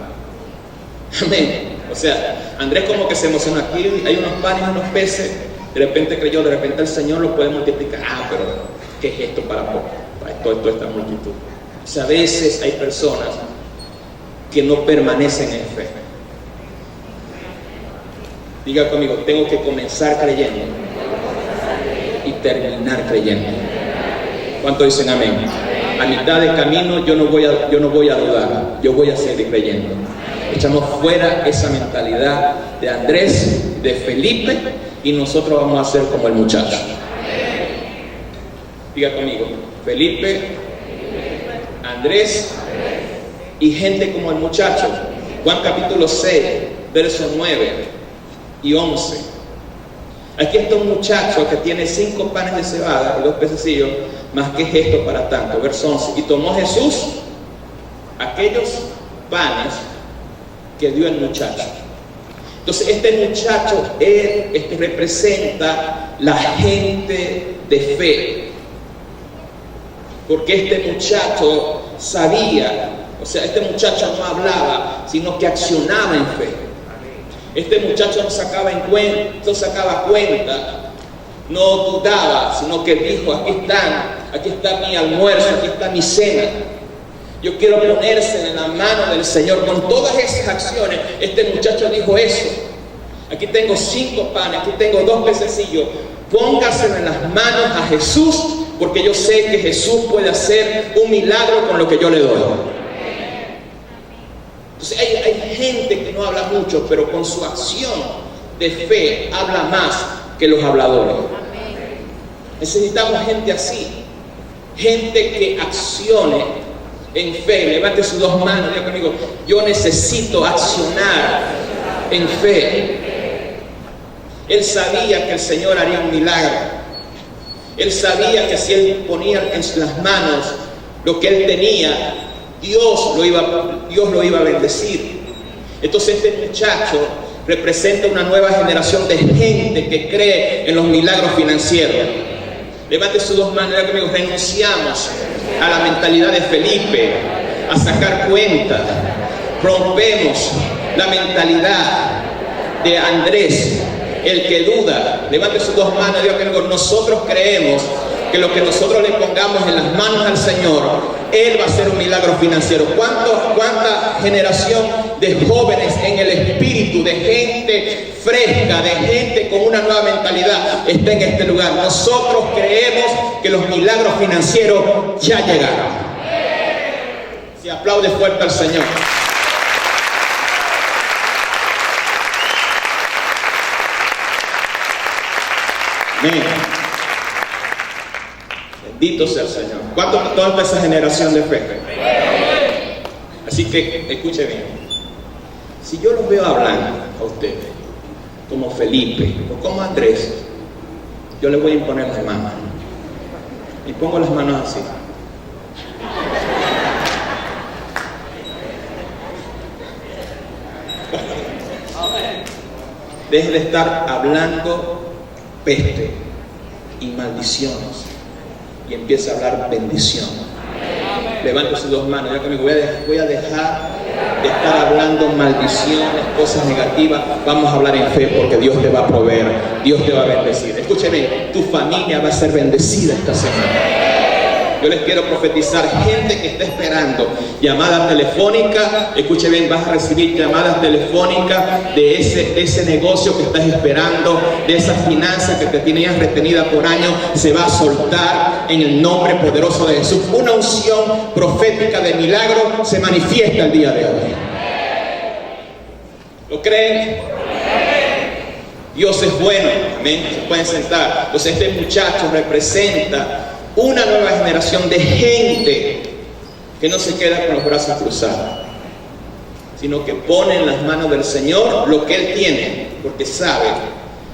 Speaker 1: Amén. O sea, Andrés como que se emociona. Aquí hay unos panes, unos peces. De repente creyó, de repente el Señor lo puede multiplicar. Pero ¿qué es esto para toda esta multitud? O sea, a veces hay personas que no permanecen en fe. Diga conmigo, tengo que comenzar creyendo y terminar creyendo. ¿Cuántos dicen amén? A mitad de camino yo no voy a dudar, yo voy a seguir creyendo. Echamos fuera esa mentalidad de Andrés, de Felipe, y nosotros vamos a ser como el muchacho. Diga conmigo, Felipe, Andrés y gente como el muchacho. Juan capítulo 6, versos 9 y 11. Aquí está un muchacho que tiene 5 panes de cebada y 2 pececillos, más que es esto para tanto. Verso 11. Y tomó Jesús aquellos panes que dio el muchacho. Entonces este muchacho representa la gente de fe, porque este muchacho sabía, o sea, este muchacho no hablaba, sino que accionaba en fe. Este muchacho no sacaba cuenta, no dudaba, sino que dijo, aquí está mi almuerzo, aquí está mi cena. Yo quiero ponerse en la mano del Señor. Con todas esas acciones, este muchacho dijo eso. Aquí tengo 5 panes, aquí tengo 2 pececillos. Póngaselo en las manos a Jesús, porque yo sé que Jesús puede hacer un milagro con lo que yo le doy. Entonces hay gente que no habla mucho, pero con su acción de fe habla más que los habladores. Necesitamos gente así, gente que accione en fe. Levante sus 2 manos, diga conmigo, yo necesito accionar en fe. Él sabía que el Señor haría un milagro. Él sabía que si él ponía en las manos lo que él tenía, Dios lo iba a bendecir. Entonces este muchacho representa una nueva generación de gente que cree en los milagros financieros. Levante sus 2 manos, diga conmigo, renunciamos a la mentalidad de Felipe, a sacar cuentas, rompemos la mentalidad de Andrés, el que duda. Levante sus 2 manos, diga conmigo, nosotros creemos que lo que nosotros le pongamos en las manos al Señor, Él va a hacer un milagro financiero. ¿Cuánta generación de jóvenes en el espíritu, de gente fresca, de gente con una nueva mentalidad está en este lugar? Nosotros creemos que los milagros financieros ya llegaron. Si aplaude fuerte al Señor. Amén. Bendito sea el Señor. ¿Cuánto toda esa generación de fe? Así que escuche bien. Si yo los veo hablando a ustedes como Felipe o como Andrés, yo les voy a imponer las manos. Y pongo las manos así. Deje de estar hablando peste y maldiciones y empieza a hablar bendición. Levante sus 2 manos. Ya conmigo, voy a dejar de estar hablando maldiciones, cosas negativas. Vamos a hablar en fe, porque Dios te va a proveer, Dios te va a bendecir. Escúcheme, tu familia va a ser bendecida esta semana. Yo les quiero profetizar, gente que está esperando llamada telefónica. Escuche bien, vas a recibir llamadas telefónicas de ese negocio que estás esperando, de esas finanzas que te tenías retenida por años. Se va a soltar en el nombre poderoso de Jesús. Una unción profética de milagro se manifiesta el día de hoy. ¿Lo creen? Dios es bueno, amén. Se pueden sentar. Entonces este muchacho representa una nueva generación de gente que no se queda con los brazos cruzados, sino que pone en las manos del Señor lo que Él tiene, porque sabe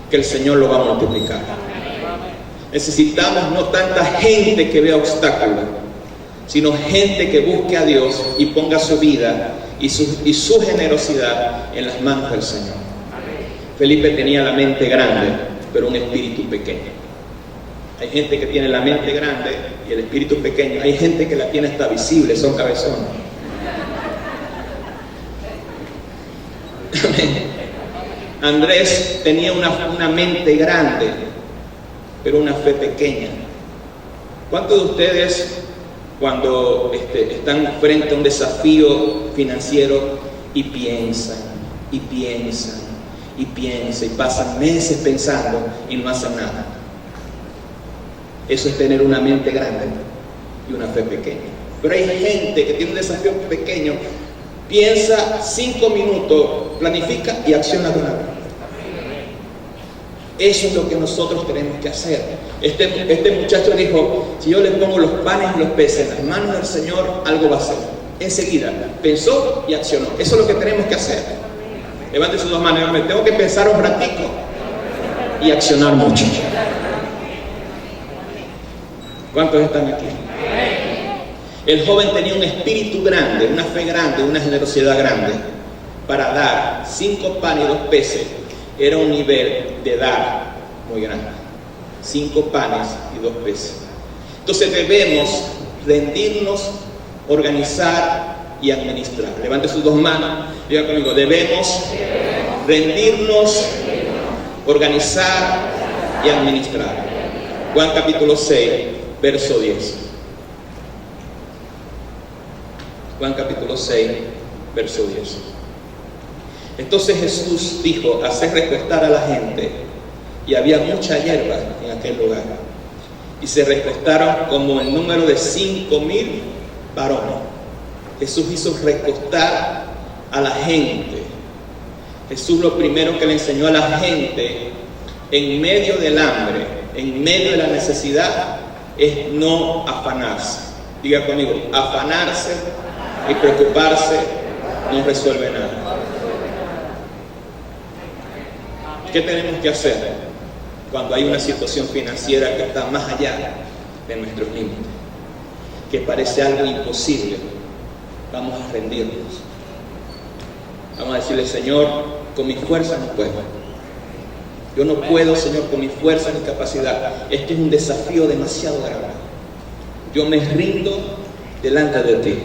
Speaker 1: que el Señor lo va a multiplicar. Necesitamos no tanta gente que vea obstáculos, sino gente que busque a Dios y ponga su vida y su generosidad en las manos del Señor. Felipe tenía la mente grande, pero un espíritu pequeño. Hay gente que tiene la mente grande y el espíritu pequeño. Hay gente que la tiene hasta visible, son cabezones. Andrés tenía una mente grande, pero una fe pequeña. ¿Cuántos de ustedes, cuando están frente a un desafío financiero y piensan, y pasan meses pensando y no hacen nada? Eso es tener una mente grande y una fe pequeña. Pero hay gente que tiene un desafío pequeño, piensa 5 minutos, planifica y acciona de una vez. Eso es lo que nosotros tenemos que hacer. Este muchacho dijo: si yo le pongo los panes y los peces en las manos del Señor, algo va a hacer. Enseguida pensó y accionó. Eso es lo que tenemos que hacer. Levante sus dos manos. Me tengo que pensar un ratico y accionar mucho. ¿Cuántos están aquí? El joven tenía un espíritu grande, una fe grande, una generosidad grande para dar. 5 panes y 2 peces era un nivel de dar muy grande. 5 panes y 2 peces. Entonces debemos rendirnos, organizar y administrar. Levante sus dos manos, diga conmigo: debemos rendirnos, organizar y administrar. Juan capítulo 6, verso 10. Juan capítulo 6, verso 10. Entonces Jesús dijo: haced recostar a la gente. Y había mucha hierba en aquel lugar. Y se recostaron como el número de 5,000 varones. Jesús hizo recostar a la gente. Jesús lo primero que le enseñó a la gente en medio del hambre, en medio de la necesidad, es no afanarse. Diga conmigo: afanarse y preocuparse no resuelve nada. ¿Qué tenemos que hacer cuando hay una situación financiera que está más allá de nuestros límites? Que parece algo imposible. Vamos a rendirnos. Vamos a decirle: Señor, con mi fuerza no puedo. Yo no puedo, Señor, con mi fuerza ni capacidad. Este es un desafío demasiado grande. Yo me rindo delante de ti.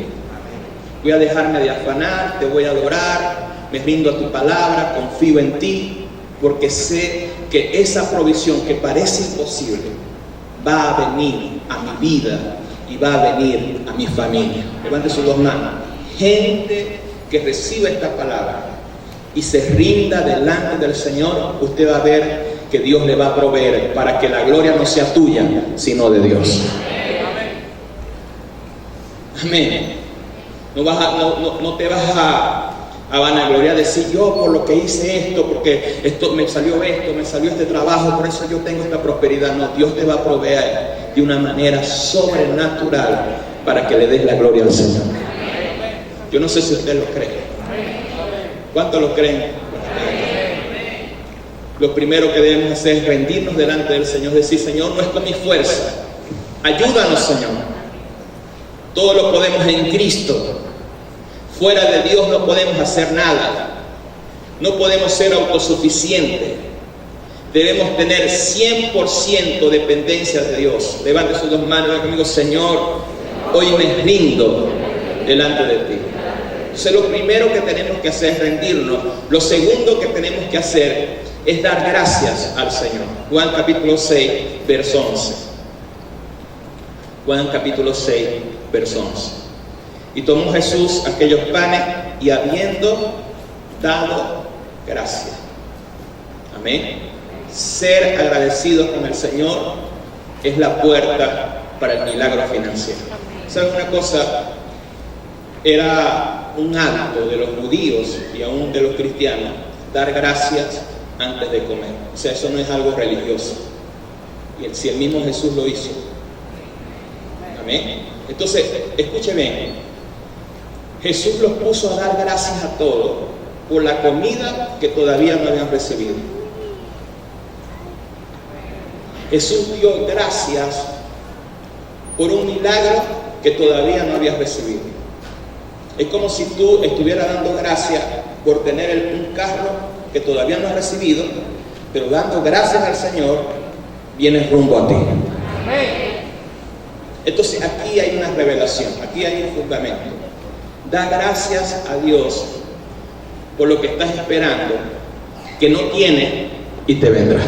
Speaker 1: Voy a dejarme de afanar, te voy a adorar, me rindo a tu palabra, confío en ti, porque sé que esa provisión que parece imposible va a venir a mi vida y va a venir a mi familia. Levante sus dos manos. Gente que reciba esta palabra y se rinda delante del Señor, usted va a ver que Dios le va a proveer para que la gloria no sea tuya, sino de Dios. Amén. No te vas a vanagloriar, decir: yo por lo que hice esto, porque esto me salió este trabajo, por eso yo tengo esta prosperidad. No, Dios te va a proveer de una manera sobrenatural para que le des la gloria al Señor. Yo no sé si usted lo cree. ¿Cuántos lo creen? Lo primero que debemos hacer es rendirnos delante del Señor, decir: Señor, no es con mi fuerza, ayúdanos, Señor. Todo lo podemos en Cristo. Fuera de Dios no podemos hacer nada. No podemos ser autosuficientes. Debemos tener 100% dependencia de Dios. Levante sus dos manos y diga conmigo: Señor, hoy me rindo delante de ti. Entonces lo primero que tenemos que hacer es rendirnos. Lo segundo que tenemos que hacer es dar gracias al Señor. Juan capítulo 6, verso 11. Juan capítulo 6, verso 11. Y tomó Jesús aquellos panes y habiendo dado gracias. Amén. Ser agradecidos con el Señor es la puerta para el milagro financiero. ¿Saben una cosa? Era un hábito de los judíos y aún de los cristianos dar gracias antes de comer. O sea, eso no es algo religioso. Y si el mismo Jesús lo hizo. Amén. Entonces, escuche bien. Jesús los puso a dar gracias a todos por la comida que todavía no habían recibido. Jesús dio gracias por un milagro que todavía no habías recibido. Es como si tú estuvieras dando gracias por tener un carro que todavía no has recibido, pero dando gracias al Señor, vienes rumbo a ti. Entonces aquí hay una revelación, aquí hay un fundamento. Da gracias a Dios por lo que estás esperando, que no tienes y te vendrá.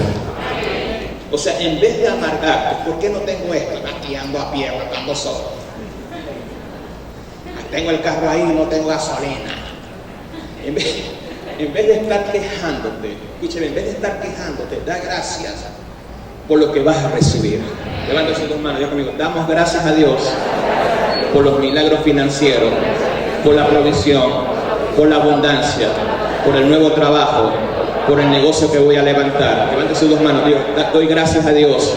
Speaker 1: O sea, en vez de amargarte, ¿por qué no tengo esto? Aquí ando a pie, ando solo. Tengo el carro ahí y no tengo gasolina. En vez de estar quejándote, escúchame, en vez de estar quejándote, da gracias por lo que vas a recibir. Levántese tus manos, Dios conmigo. Damos gracias a Dios por los milagros financieros, por la provisión, por la abundancia, por el nuevo trabajo, por el negocio que voy a levantar. Levántese tus manos, Dios. Doy gracias a Dios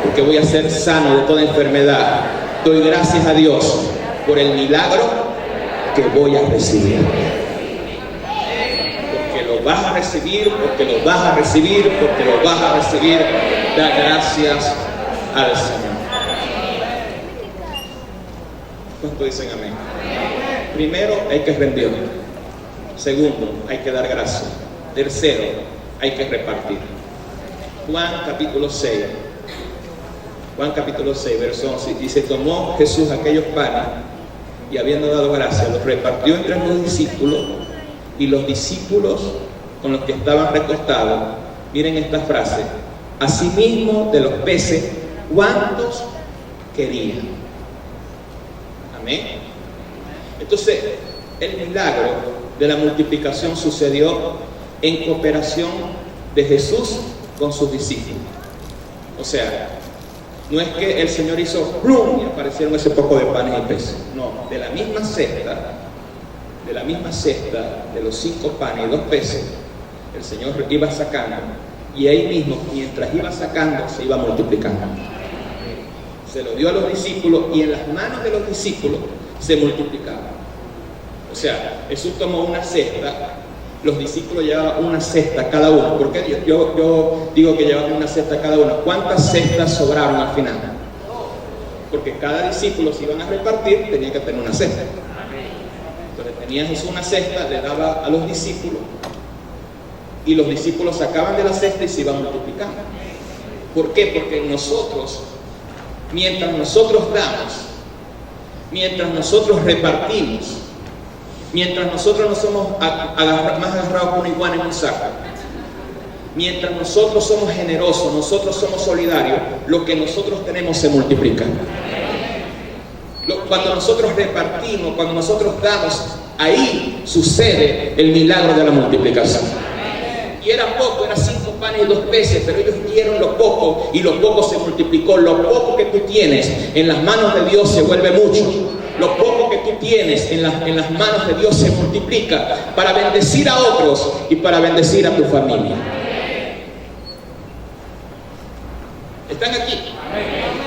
Speaker 1: porque voy a ser sano de toda enfermedad. Doy gracias a Dios por el milagro que voy a recibir. Porque lo vas a recibir, porque lo vas a recibir, porque lo vas a recibir. Da gracias al Señor. ¿Cuánto dicen amén? Primero, hay que rendir. Segundo, hay que dar gracias. Tercero, hay que repartir. Juan capítulo 6. Juan capítulo 6, verso 11. Dice: tomó Jesús aquellos panes y habiendo dado gracias, los repartió entre los discípulos, y los discípulos con los que estaban recostados, miren esta frase: asimismo de los peces, ¿cuántos querían? Amén. Entonces, el milagro de la multiplicación sucedió en cooperación de Jesús con sus discípulos. O sea, no es que el Señor hizo ¡plum! Y aparecieron ese poco de panes y peces. No, de la misma cesta de los 5 panes y 2 peces, el Señor iba sacando, y ahí mismo, mientras iba sacando, se iba multiplicando. Se lo dio a los discípulos y en las manos de los discípulos se multiplicaba. O sea, Jesús tomó una cesta, los discípulos llevaban una cesta cada uno. ¿Por qué yo digo que llevaban una cesta cada uno? ¿Cuántas cestas sobraron al final? Porque cada discípulo, si iban a repartir, tenía que tener una cesta. Entonces tenía Jesús una cesta, le daba a los discípulos, y los discípulos sacaban de la cesta y se iban multiplicando. ¿Por qué? Porque nosotros, mientras nosotros damos, mientras nosotros repartimos, mientras nosotros no somos más agarrados que una iguana en un saco, mientras nosotros somos generosos, nosotros somos solidarios, lo que nosotros tenemos se multiplica. Cuando nosotros repartimos, cuando nosotros damos, ahí sucede el milagro de la multiplicación. Y era poco, eran 5 panes y 2 peces, pero ellos dieron lo poco y lo poco se multiplicó. Lo poco que tú tienes en las manos de Dios se vuelve mucho. Lo poco que tú tienes en las manos de Dios se multiplica para bendecir a otros y para bendecir a tu familia. ¿Están aquí?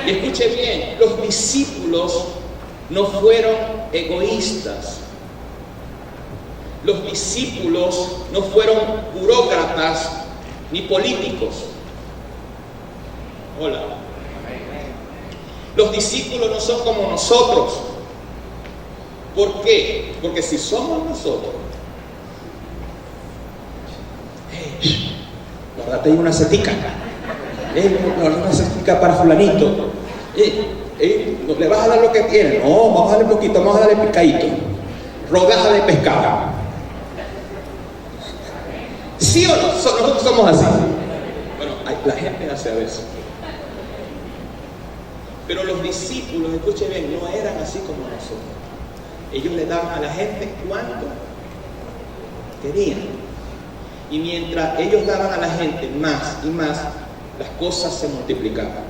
Speaker 1: Y escuche bien, los discípulos no fueron egoístas. Los discípulos no fueron burócratas ni políticos. Hola. Los discípulos no son como nosotros. ¿Por qué? Porque si somos nosotros, guárdate ahí una cetica. Una cetica para fulanito. ¿Le vas a dar lo que tiene? No, vamos a darle poquito, vamos a darle picadito. Rodaja de pescado. ¿Sí o no? Nosotros somos así. Bueno, la gente hace a veces. Pero los discípulos, escuchen bien, no eran así como nosotros. Ellos le daban a la gente cuanto querían. Y mientras ellos daban a la gente más y más, las cosas se multiplicaban.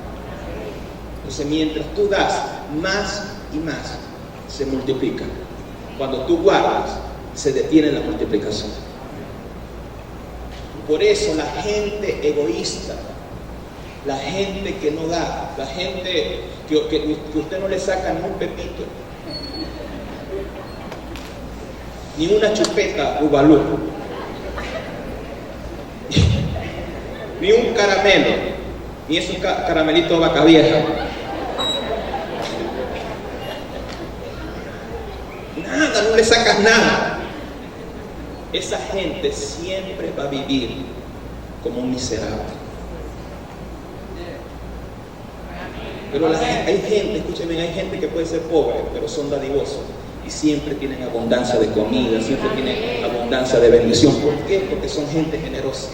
Speaker 1: Entonces, mientras tú das más y más, se multiplican. Cuando tú guardas, se detiene la multiplicación. Por eso la gente egoísta, la gente que no da, la gente que usted no le saca ni un pepito, ni una chupeta Ubalú, ni un caramelo, ni es un caramelito de vaca vieja. Nada, no le sacas nada. Esa gente siempre va a vivir como un miserable. Pero hay gente, escúcheme, hay gente que puede ser pobre, pero son dadivosos y siempre tienen abundancia de comida, siempre tienen abundancia de bendición. ¿Por qué? Porque son gente generosa.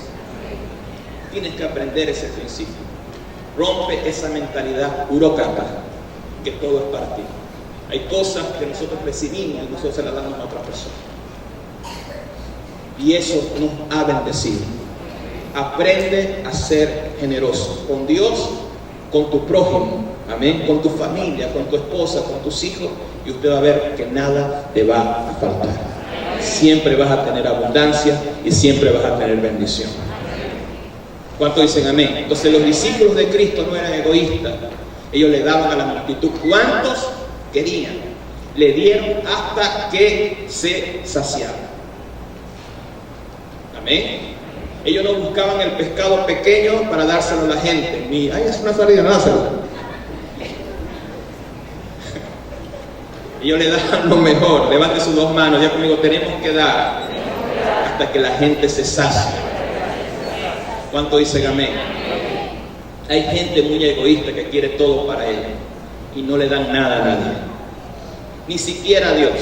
Speaker 1: Tienes que aprender ese principio. Rompe esa mentalidad urócrata, que todo es para ti. Hay cosas que nosotros recibimos y nosotros se las damos a otra persona. Y eso nos ha bendecido. Aprende a ser generoso con Dios, con tu prójimo, amén, con tu familia, con tu esposa, con tus hijos, y usted va a ver que nada te va a faltar. Siempre vas a tener abundancia y siempre vas a tener bendición. ¿Cuántos dicen amén? Entonces los discípulos de Cristo no eran egoístas. Ellos le daban a la multitud. ¿Cuántos querían? Le dieron hasta que se saciaban. Amén. Ellos no buscaban el pescado pequeño para dárselo a la gente. Ni, ay, es una salida, no dáselo. Ellos le daban lo mejor. Levante sus dos manos, ya conmigo, tenemos que dar hasta que la gente se sacie. ¿Cuánto dicen amén? Hay gente muy egoísta que quiere todo para ella y no le dan nada a nadie, ni siquiera a Dios.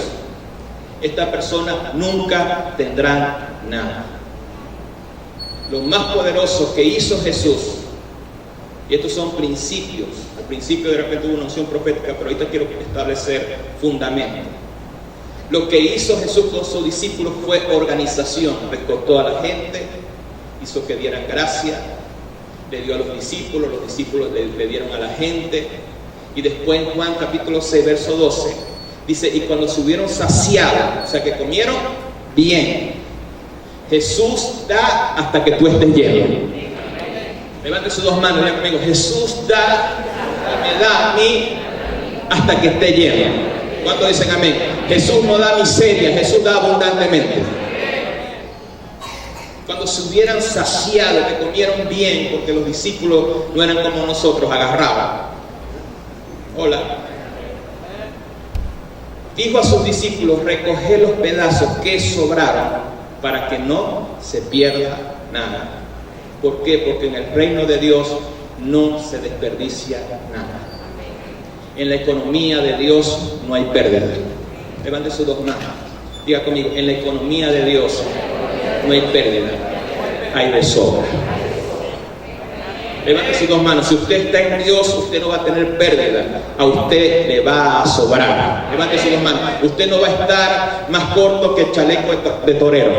Speaker 1: Esta persona nunca tendrá nada. Lo más poderoso que hizo Jesús, y estos son principios, al principio de repente hubo una unción profética, pero ahorita quiero establecer fundamentos. Lo que hizo Jesús con sus discípulos fue organización. Rescató a la gente, hizo que dieran gracia, le dio a los discípulos le dieron a la gente. Y después en Juan capítulo 6 verso 12 dice, y cuando se hubieron saciado, o sea que comieron bien, Jesús da hasta que tú estés lleno. Levante sus dos manos, ya conmigo. Jesús da y me da a mí hasta que esté lleno. ¿Cuántos dicen amén? Jesús no da miseria, Jesús da abundantemente. Cuando se hubieran saciado, que comieron bien, porque los discípulos no eran como nosotros, agarraban. Hola. Dijo a sus discípulos, recoged los pedazos que sobraron para que no se pierda nada. ¿Por qué? Porque en el reino de Dios no se desperdicia nada. En la economía de Dios no hay pérdida. Levante sus dos manos. Diga conmigo, en la economía de Dios no hay pérdida, hay de sobra. Levante sus dos manos. Si usted está en Dios, usted no va a tener pérdida. A usted le va a sobrar. Levante sus dos manos. Usted no va a estar más corto que el chaleco de torero.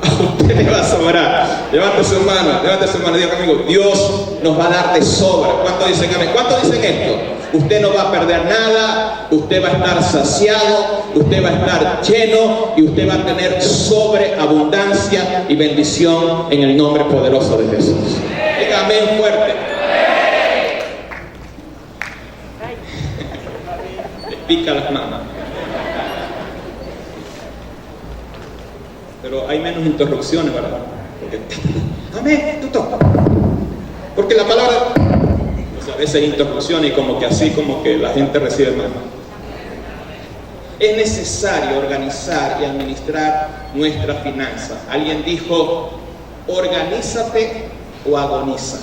Speaker 1: A usted le va a sobrar. Levante su mano. Diga conmigo, Dios nos va a dar de sobra. ¿Cuántos dicen amén? ¿Cuántos dicen esto? Usted no va a perder nada, usted va a estar saciado, usted va a estar lleno y usted va a tener sobreabundancia y bendición en el nombre poderoso de Jesús. Diga amén fuerte. Les pica las manos. Pero hay menos interrupciones, ¿verdad? Porque, amén, tú toca. Porque la palabra... a veces interrupciones y como que así como que la gente recibe mal. Es necesario organizar y administrar nuestras finanzas. Alguien dijo, organízate o agoniza.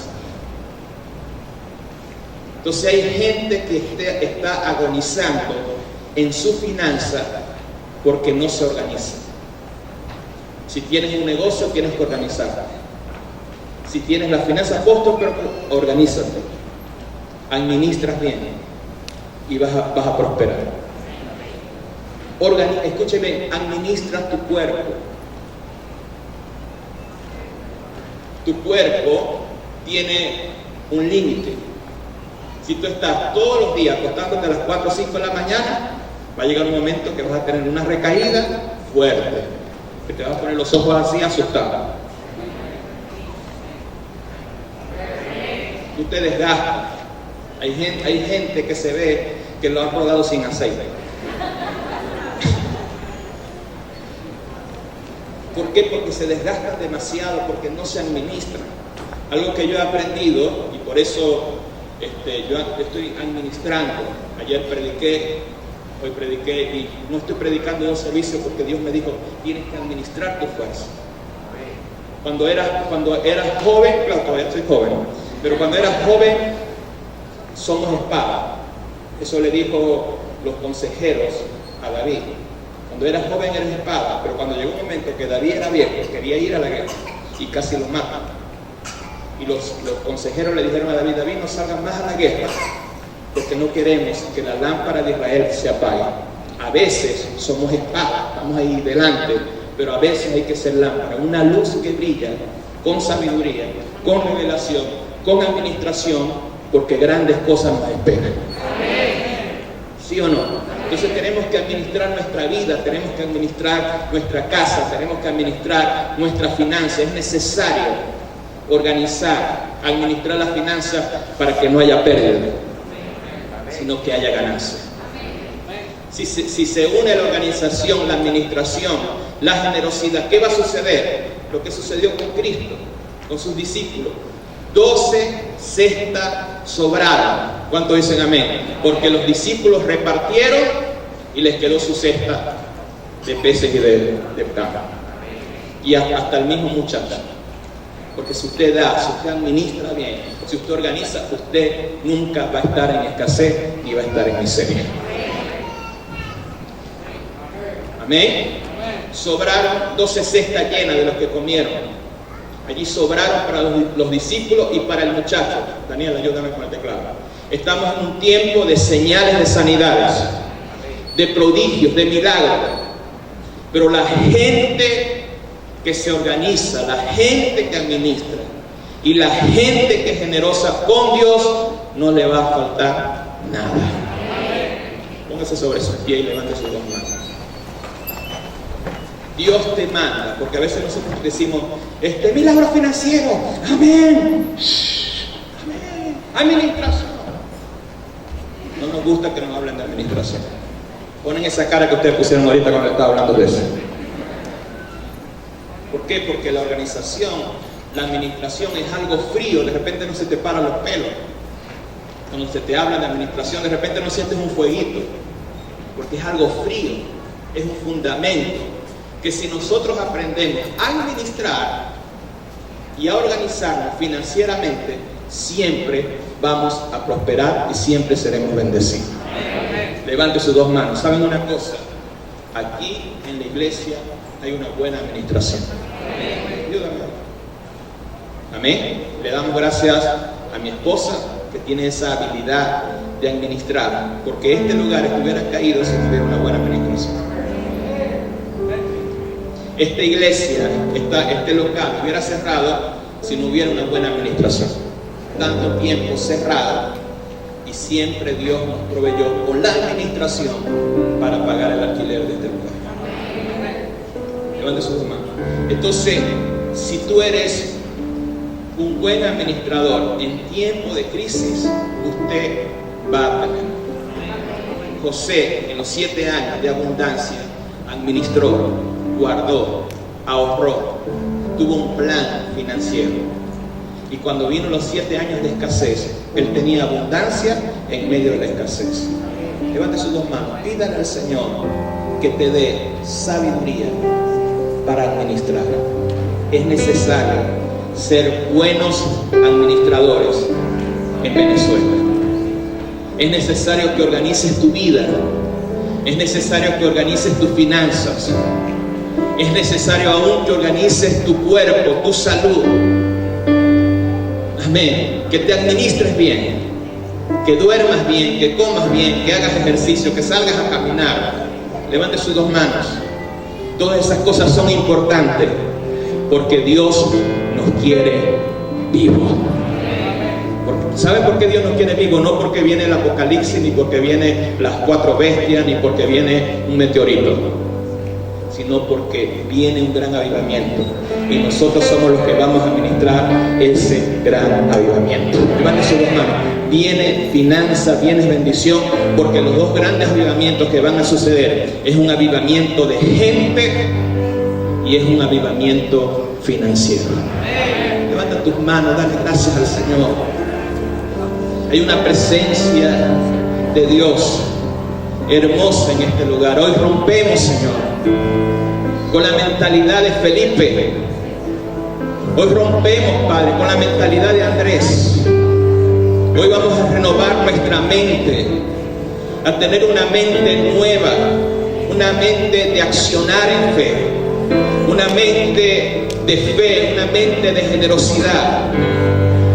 Speaker 1: Entonces hay gente que está agonizando en su finanza porque no se organiza. Si tienes un negocio, tienes que organizarte. Si tienes las finanzas, pero organízate. Administras bien y vas a prosperar. Escúcheme, administra tu cuerpo. Tu cuerpo tiene un límite. Si tú estás todos los días acostándote a las 4 o 5 de la mañana, va a llegar un momento que vas a tener una recaída fuerte, que te vas a poner los ojos así asustados. Tú te desgastas. Hay gente que se ve que lo han rodado sin aceite. ¿Por qué? Porque se desgastan demasiado, porque no se administran. Algo que yo he aprendido, y por eso yo estoy administrando. Ayer prediqué, hoy prediqué, y no estoy predicando en un servicio porque Dios me dijo, tienes que administrar tu fuerza. Cuando eras joven, claro, todavía soy joven, pero cuando eras joven, somos espada. Eso le dijo los consejeros a David. Cuando eras joven eres espada, pero cuando llegó un momento que David era viejo, quería ir a la guerra y casi lo matan. Y los consejeros le dijeron a David, David, no salgas más a la guerra porque no queremos que la lámpara de Israel se apague. A veces somos espada, estamos ahí delante, pero a veces hay que ser lámpara, una luz que brilla con sabiduría, con revelación, con administración, porque grandes cosas nos esperan. ¿Sí o no? Entonces tenemos que administrar nuestra vida, tenemos que administrar nuestra casa, tenemos que administrar nuestra finanza. Es necesario organizar, administrar las finanzas para que no haya pérdida, sino que haya ganancia. Si se une la organización, la administración, la generosidad, ¿qué va a suceder? Lo que sucedió con Cristo, con sus discípulos. 12 cestas sobraron. ¿Cuántos dicen amén? Porque los discípulos repartieron y les quedó su cesta de peces y de pan. Y hasta el mismo muchacho. Porque si usted da, si usted administra bien, si usted organiza, usted nunca va a estar en escasez ni va a estar en miseria. Amén. Sobraron 12 cestas llenas de los que comieron. Allí sobraron para los discípulos y para el muchacho. Daniel, ayúdame con el teclado. Estamos en un tiempo de señales de sanidades, de prodigios, de milagros. Pero la gente que se organiza, la gente que administra y la gente que es generosa con Dios, no le va a faltar nada. Póngase sobre sus pies y levante sus dos manos. Dios te manda, porque a veces nosotros decimos, milagro financiero, amén, amén, administración. No nos gusta que nos hablen de administración. Ponen esa cara que ustedes pusieron ahorita cuando estaba hablando de eso. ¿Por qué? Porque la organización, la administración es algo frío, de repente no se te paran los pelos. Cuando se te habla de administración, de repente no sientes un fueguito, porque es algo frío, es un fundamento. Que si nosotros aprendemos a administrar y a organizarnos financieramente, siempre vamos a prosperar y siempre seremos bendecidos. Levante sus dos manos. ¿Saben una cosa? Aquí en la iglesia hay una buena administración. Ayúdame. Amén. Le damos gracias a mi esposa que tiene esa habilidad de administrar, porque este lugar estuviera caído si no hubiera una buena administración. Esta iglesia, este local hubiera cerrado si no hubiera una buena administración. Tanto tiempo cerrado y siempre Dios nos proveyó con la administración para pagar el alquiler de este lugar. Levante sus manos. Entonces, si tú eres un buen administrador en tiempo de crisis, usted va a tener. José, en los 7 años de abundancia, administró, guardó, ahorró, tuvo un plan financiero. Y cuando vino los 7 años de escasez, él tenía abundancia en medio de la escasez. Levante sus dos manos, pídale al Señor que te dé sabiduría para administrar. Es necesario ser buenos administradores en Venezuela. Es necesario que organices tu vida. Es necesario que organices tus finanzas. Es necesario aún que organices tu cuerpo, tu salud. Amén. Que te administres bien, que duermas bien, que comas bien, que hagas ejercicio, que salgas a caminar. Levante sus dos manos. Todas esas cosas son importantes porque Dios nos quiere vivos. Porque ¿Sabe por qué Dios nos quiere vivos? No porque viene el apocalipsis, ni porque vienen las 4 bestias, ni porque viene un meteorito, sino porque viene un gran avivamiento y nosotros somos los que vamos a administrar ese gran avivamiento. Levanten sus dos manos. Viene finanza, viene bendición, porque los 2 grandes avivamientos que van a suceder es un avivamiento de gente y es un avivamiento financiero. Levanta tus manos, dale gracias al Señor. Hay una presencia de Dios hermosa en este lugar. Hoy rompemos, Señor, con la mentalidad de Felipe. Hoy rompemos, Padre, con la mentalidad de Andrés. Hoy vamos a renovar nuestra mente, a tener una mente nueva, una mente de accionar en fe, una mente de fe, una mente de generosidad.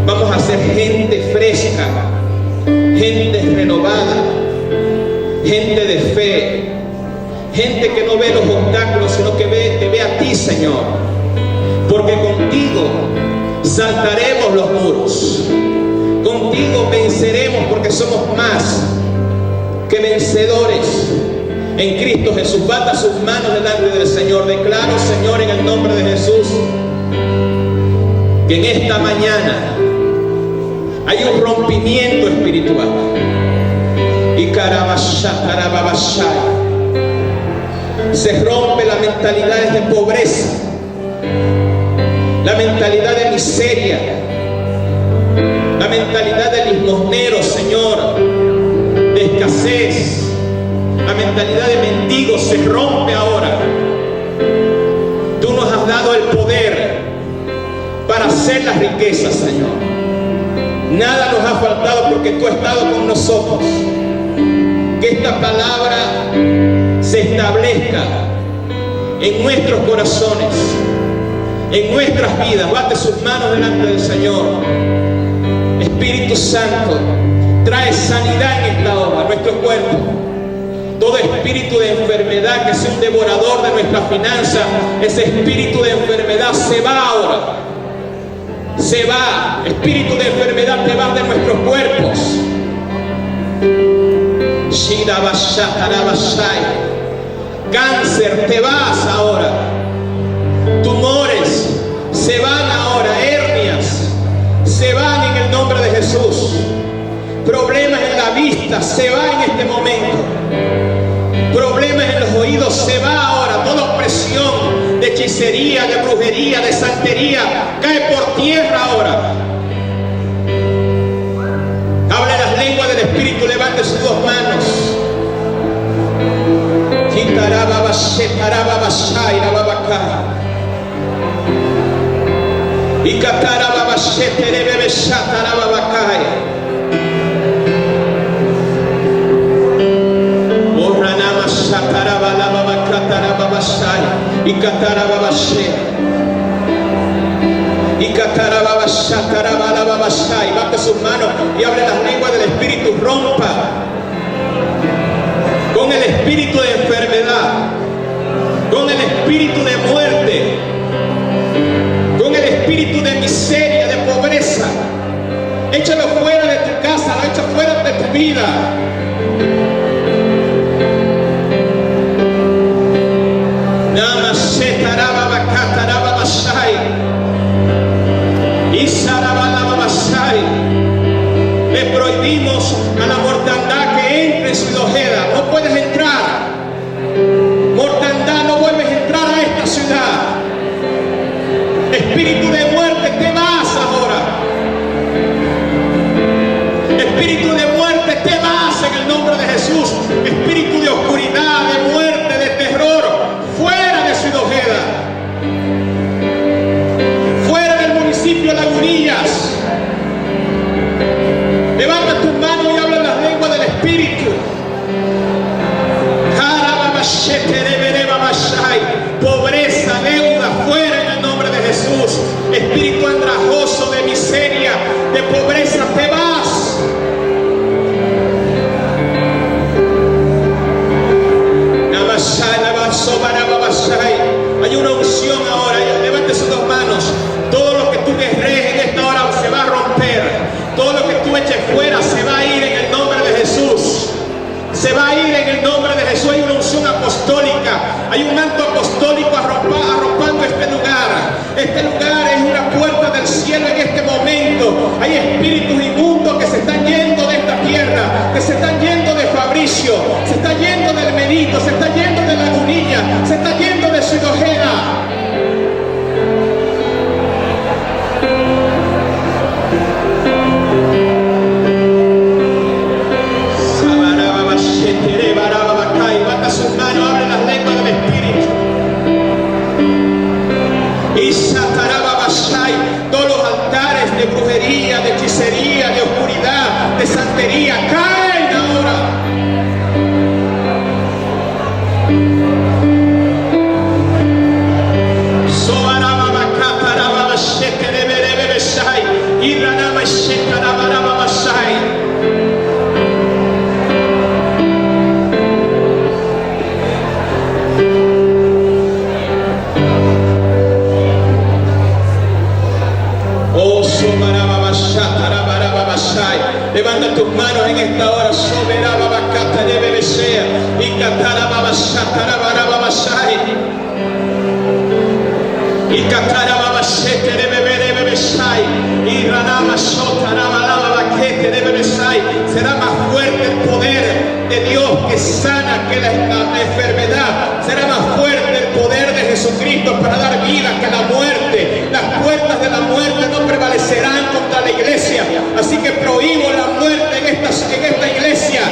Speaker 1: Vamos a ser gente fresca, gente renovada, gente de fe, gente que no ve los obstáculos, sino que te ve a ti, Señor, porque contigo saltaremos los muros, contigo venceremos, porque somos más que vencedores en Cristo Jesús. Bata sus manos delante del Señor. Declaro, Señor, en el nombre de Jesús, que en esta mañana hay un rompimiento espiritual. Y se rompe la mentalidad de pobreza, la mentalidad de miseria, la mentalidad de limosnero, Señor, de escasez, la mentalidad de mendigo se rompe ahora. Tú nos has dado el poder para hacer las riquezas, Señor. Nada nos ha faltado porque tú has estado con nosotros. Que esta palabra se establezca en nuestros corazones, en nuestras vidas. Bate sus manos delante del Señor. Espíritu Santo, trae sanidad en esta hora, nuestro cuerpo. Todo espíritu de enfermedad que sea un devorador de nuestra finanza, ese espíritu de enfermedad se va ahora. Se va. Espíritu de enfermedad, te vas de nuestros cuerpos. Cáncer, te vas ahora. Tumores se van ahora. Hernias se van en el nombre de Jesús. Problemas en la vista se va en este momento. Problemas en los oídos se va ahora. Toda opresión de hechicería, de brujería, de santería cae por tierra ahora. Hable las lenguas del Espíritu, levante sus 2 manos. Y bate sus manos y abre las lenguas del Espíritu. Rompa con el espíritu de enfermedad, con el espíritu de muerte, con el espíritu de miseria, de pobreza. Échalo fuera de tu casa, lo echa fuera de tu vida. Le prohibimos a la mortandad que entre en Ciudad Ojeda. No puedes entrar. Mortandad, no vuelves a entrar a esta ciudad. Espíritu de muerte, te vas ahora. Espíritu de muerte, te vas
Speaker 2: Se va a ir en el nombre de Jesús. Hay una unción apostólica, hay un manto apostólico arropando este lugar. Este lugar es una puerta del cielo en este momento. Hay espíritus inmundos que se están yendo de esta tierra, que se están yendo de Fabricio, se está yendo del Menito, se está yendo de Lagunilla, se está yendo de Sidojeda. Levanta sus manos, abre las lenguas del Espíritu. Y Satarababashai, todos los altares de brujería, de hechicería, de oscuridad, de santería, caen ahora. Levanta tus manos en esta hora. Será más fuerte el poder de Dios que sana que la enfermedad. Será más fuerte el poder de Jesucristo para dar vida que la muerte. Las puertas de la muerte no prevalecerán contra la iglesia. Así que prohíbo la muerte en esta iglesia.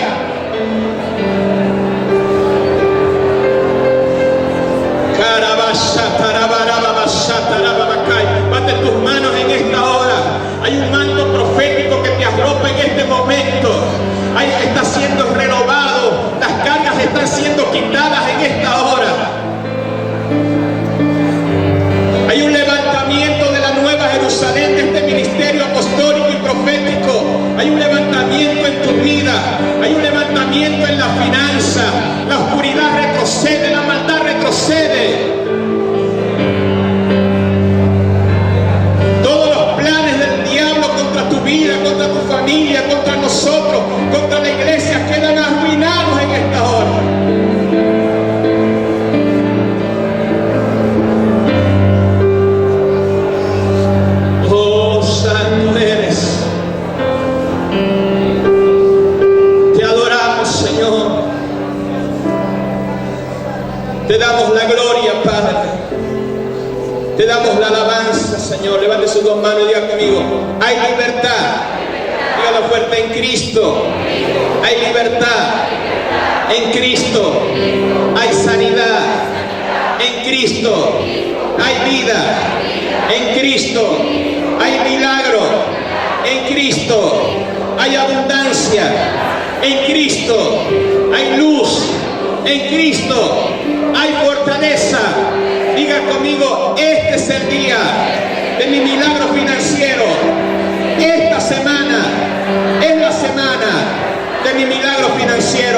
Speaker 2: Bate tus manos en esta hora. Hay un manto profético que te arropa en este momento. Está siendo renovado. Las cargas están siendo quitadas en esta hora. Hay un levantamiento de la nueva Jerusalén, de este ministerio apostólico y profético. Hay un levantamiento en tu vida. Hay un levantamiento en la finanza. La oscuridad retrocede, la maldad retrocede. Todos los planes del diablo contra tu vida, contra tu familia, contra nosotros, contra la iglesia quedan arruinados en esta hora. Oh, santo eres. Te adoramos, Señor. Te damos la gloria, Padre. Te damos la alabanza, Señor. Levante sus dos manos y diga conmigo: hay libertad. Dígalo fuerte: en Cristo hay libertad. En Cristo hay sanidad. En Cristo hay vida. En Cristo hay milagro. En Cristo hay abundancia. En Cristo hay luz. En Cristo hay fortaleza. Diga conmigo: este es el día de mi milagro financiero. Esta semana es la semana de mi milagro financiero.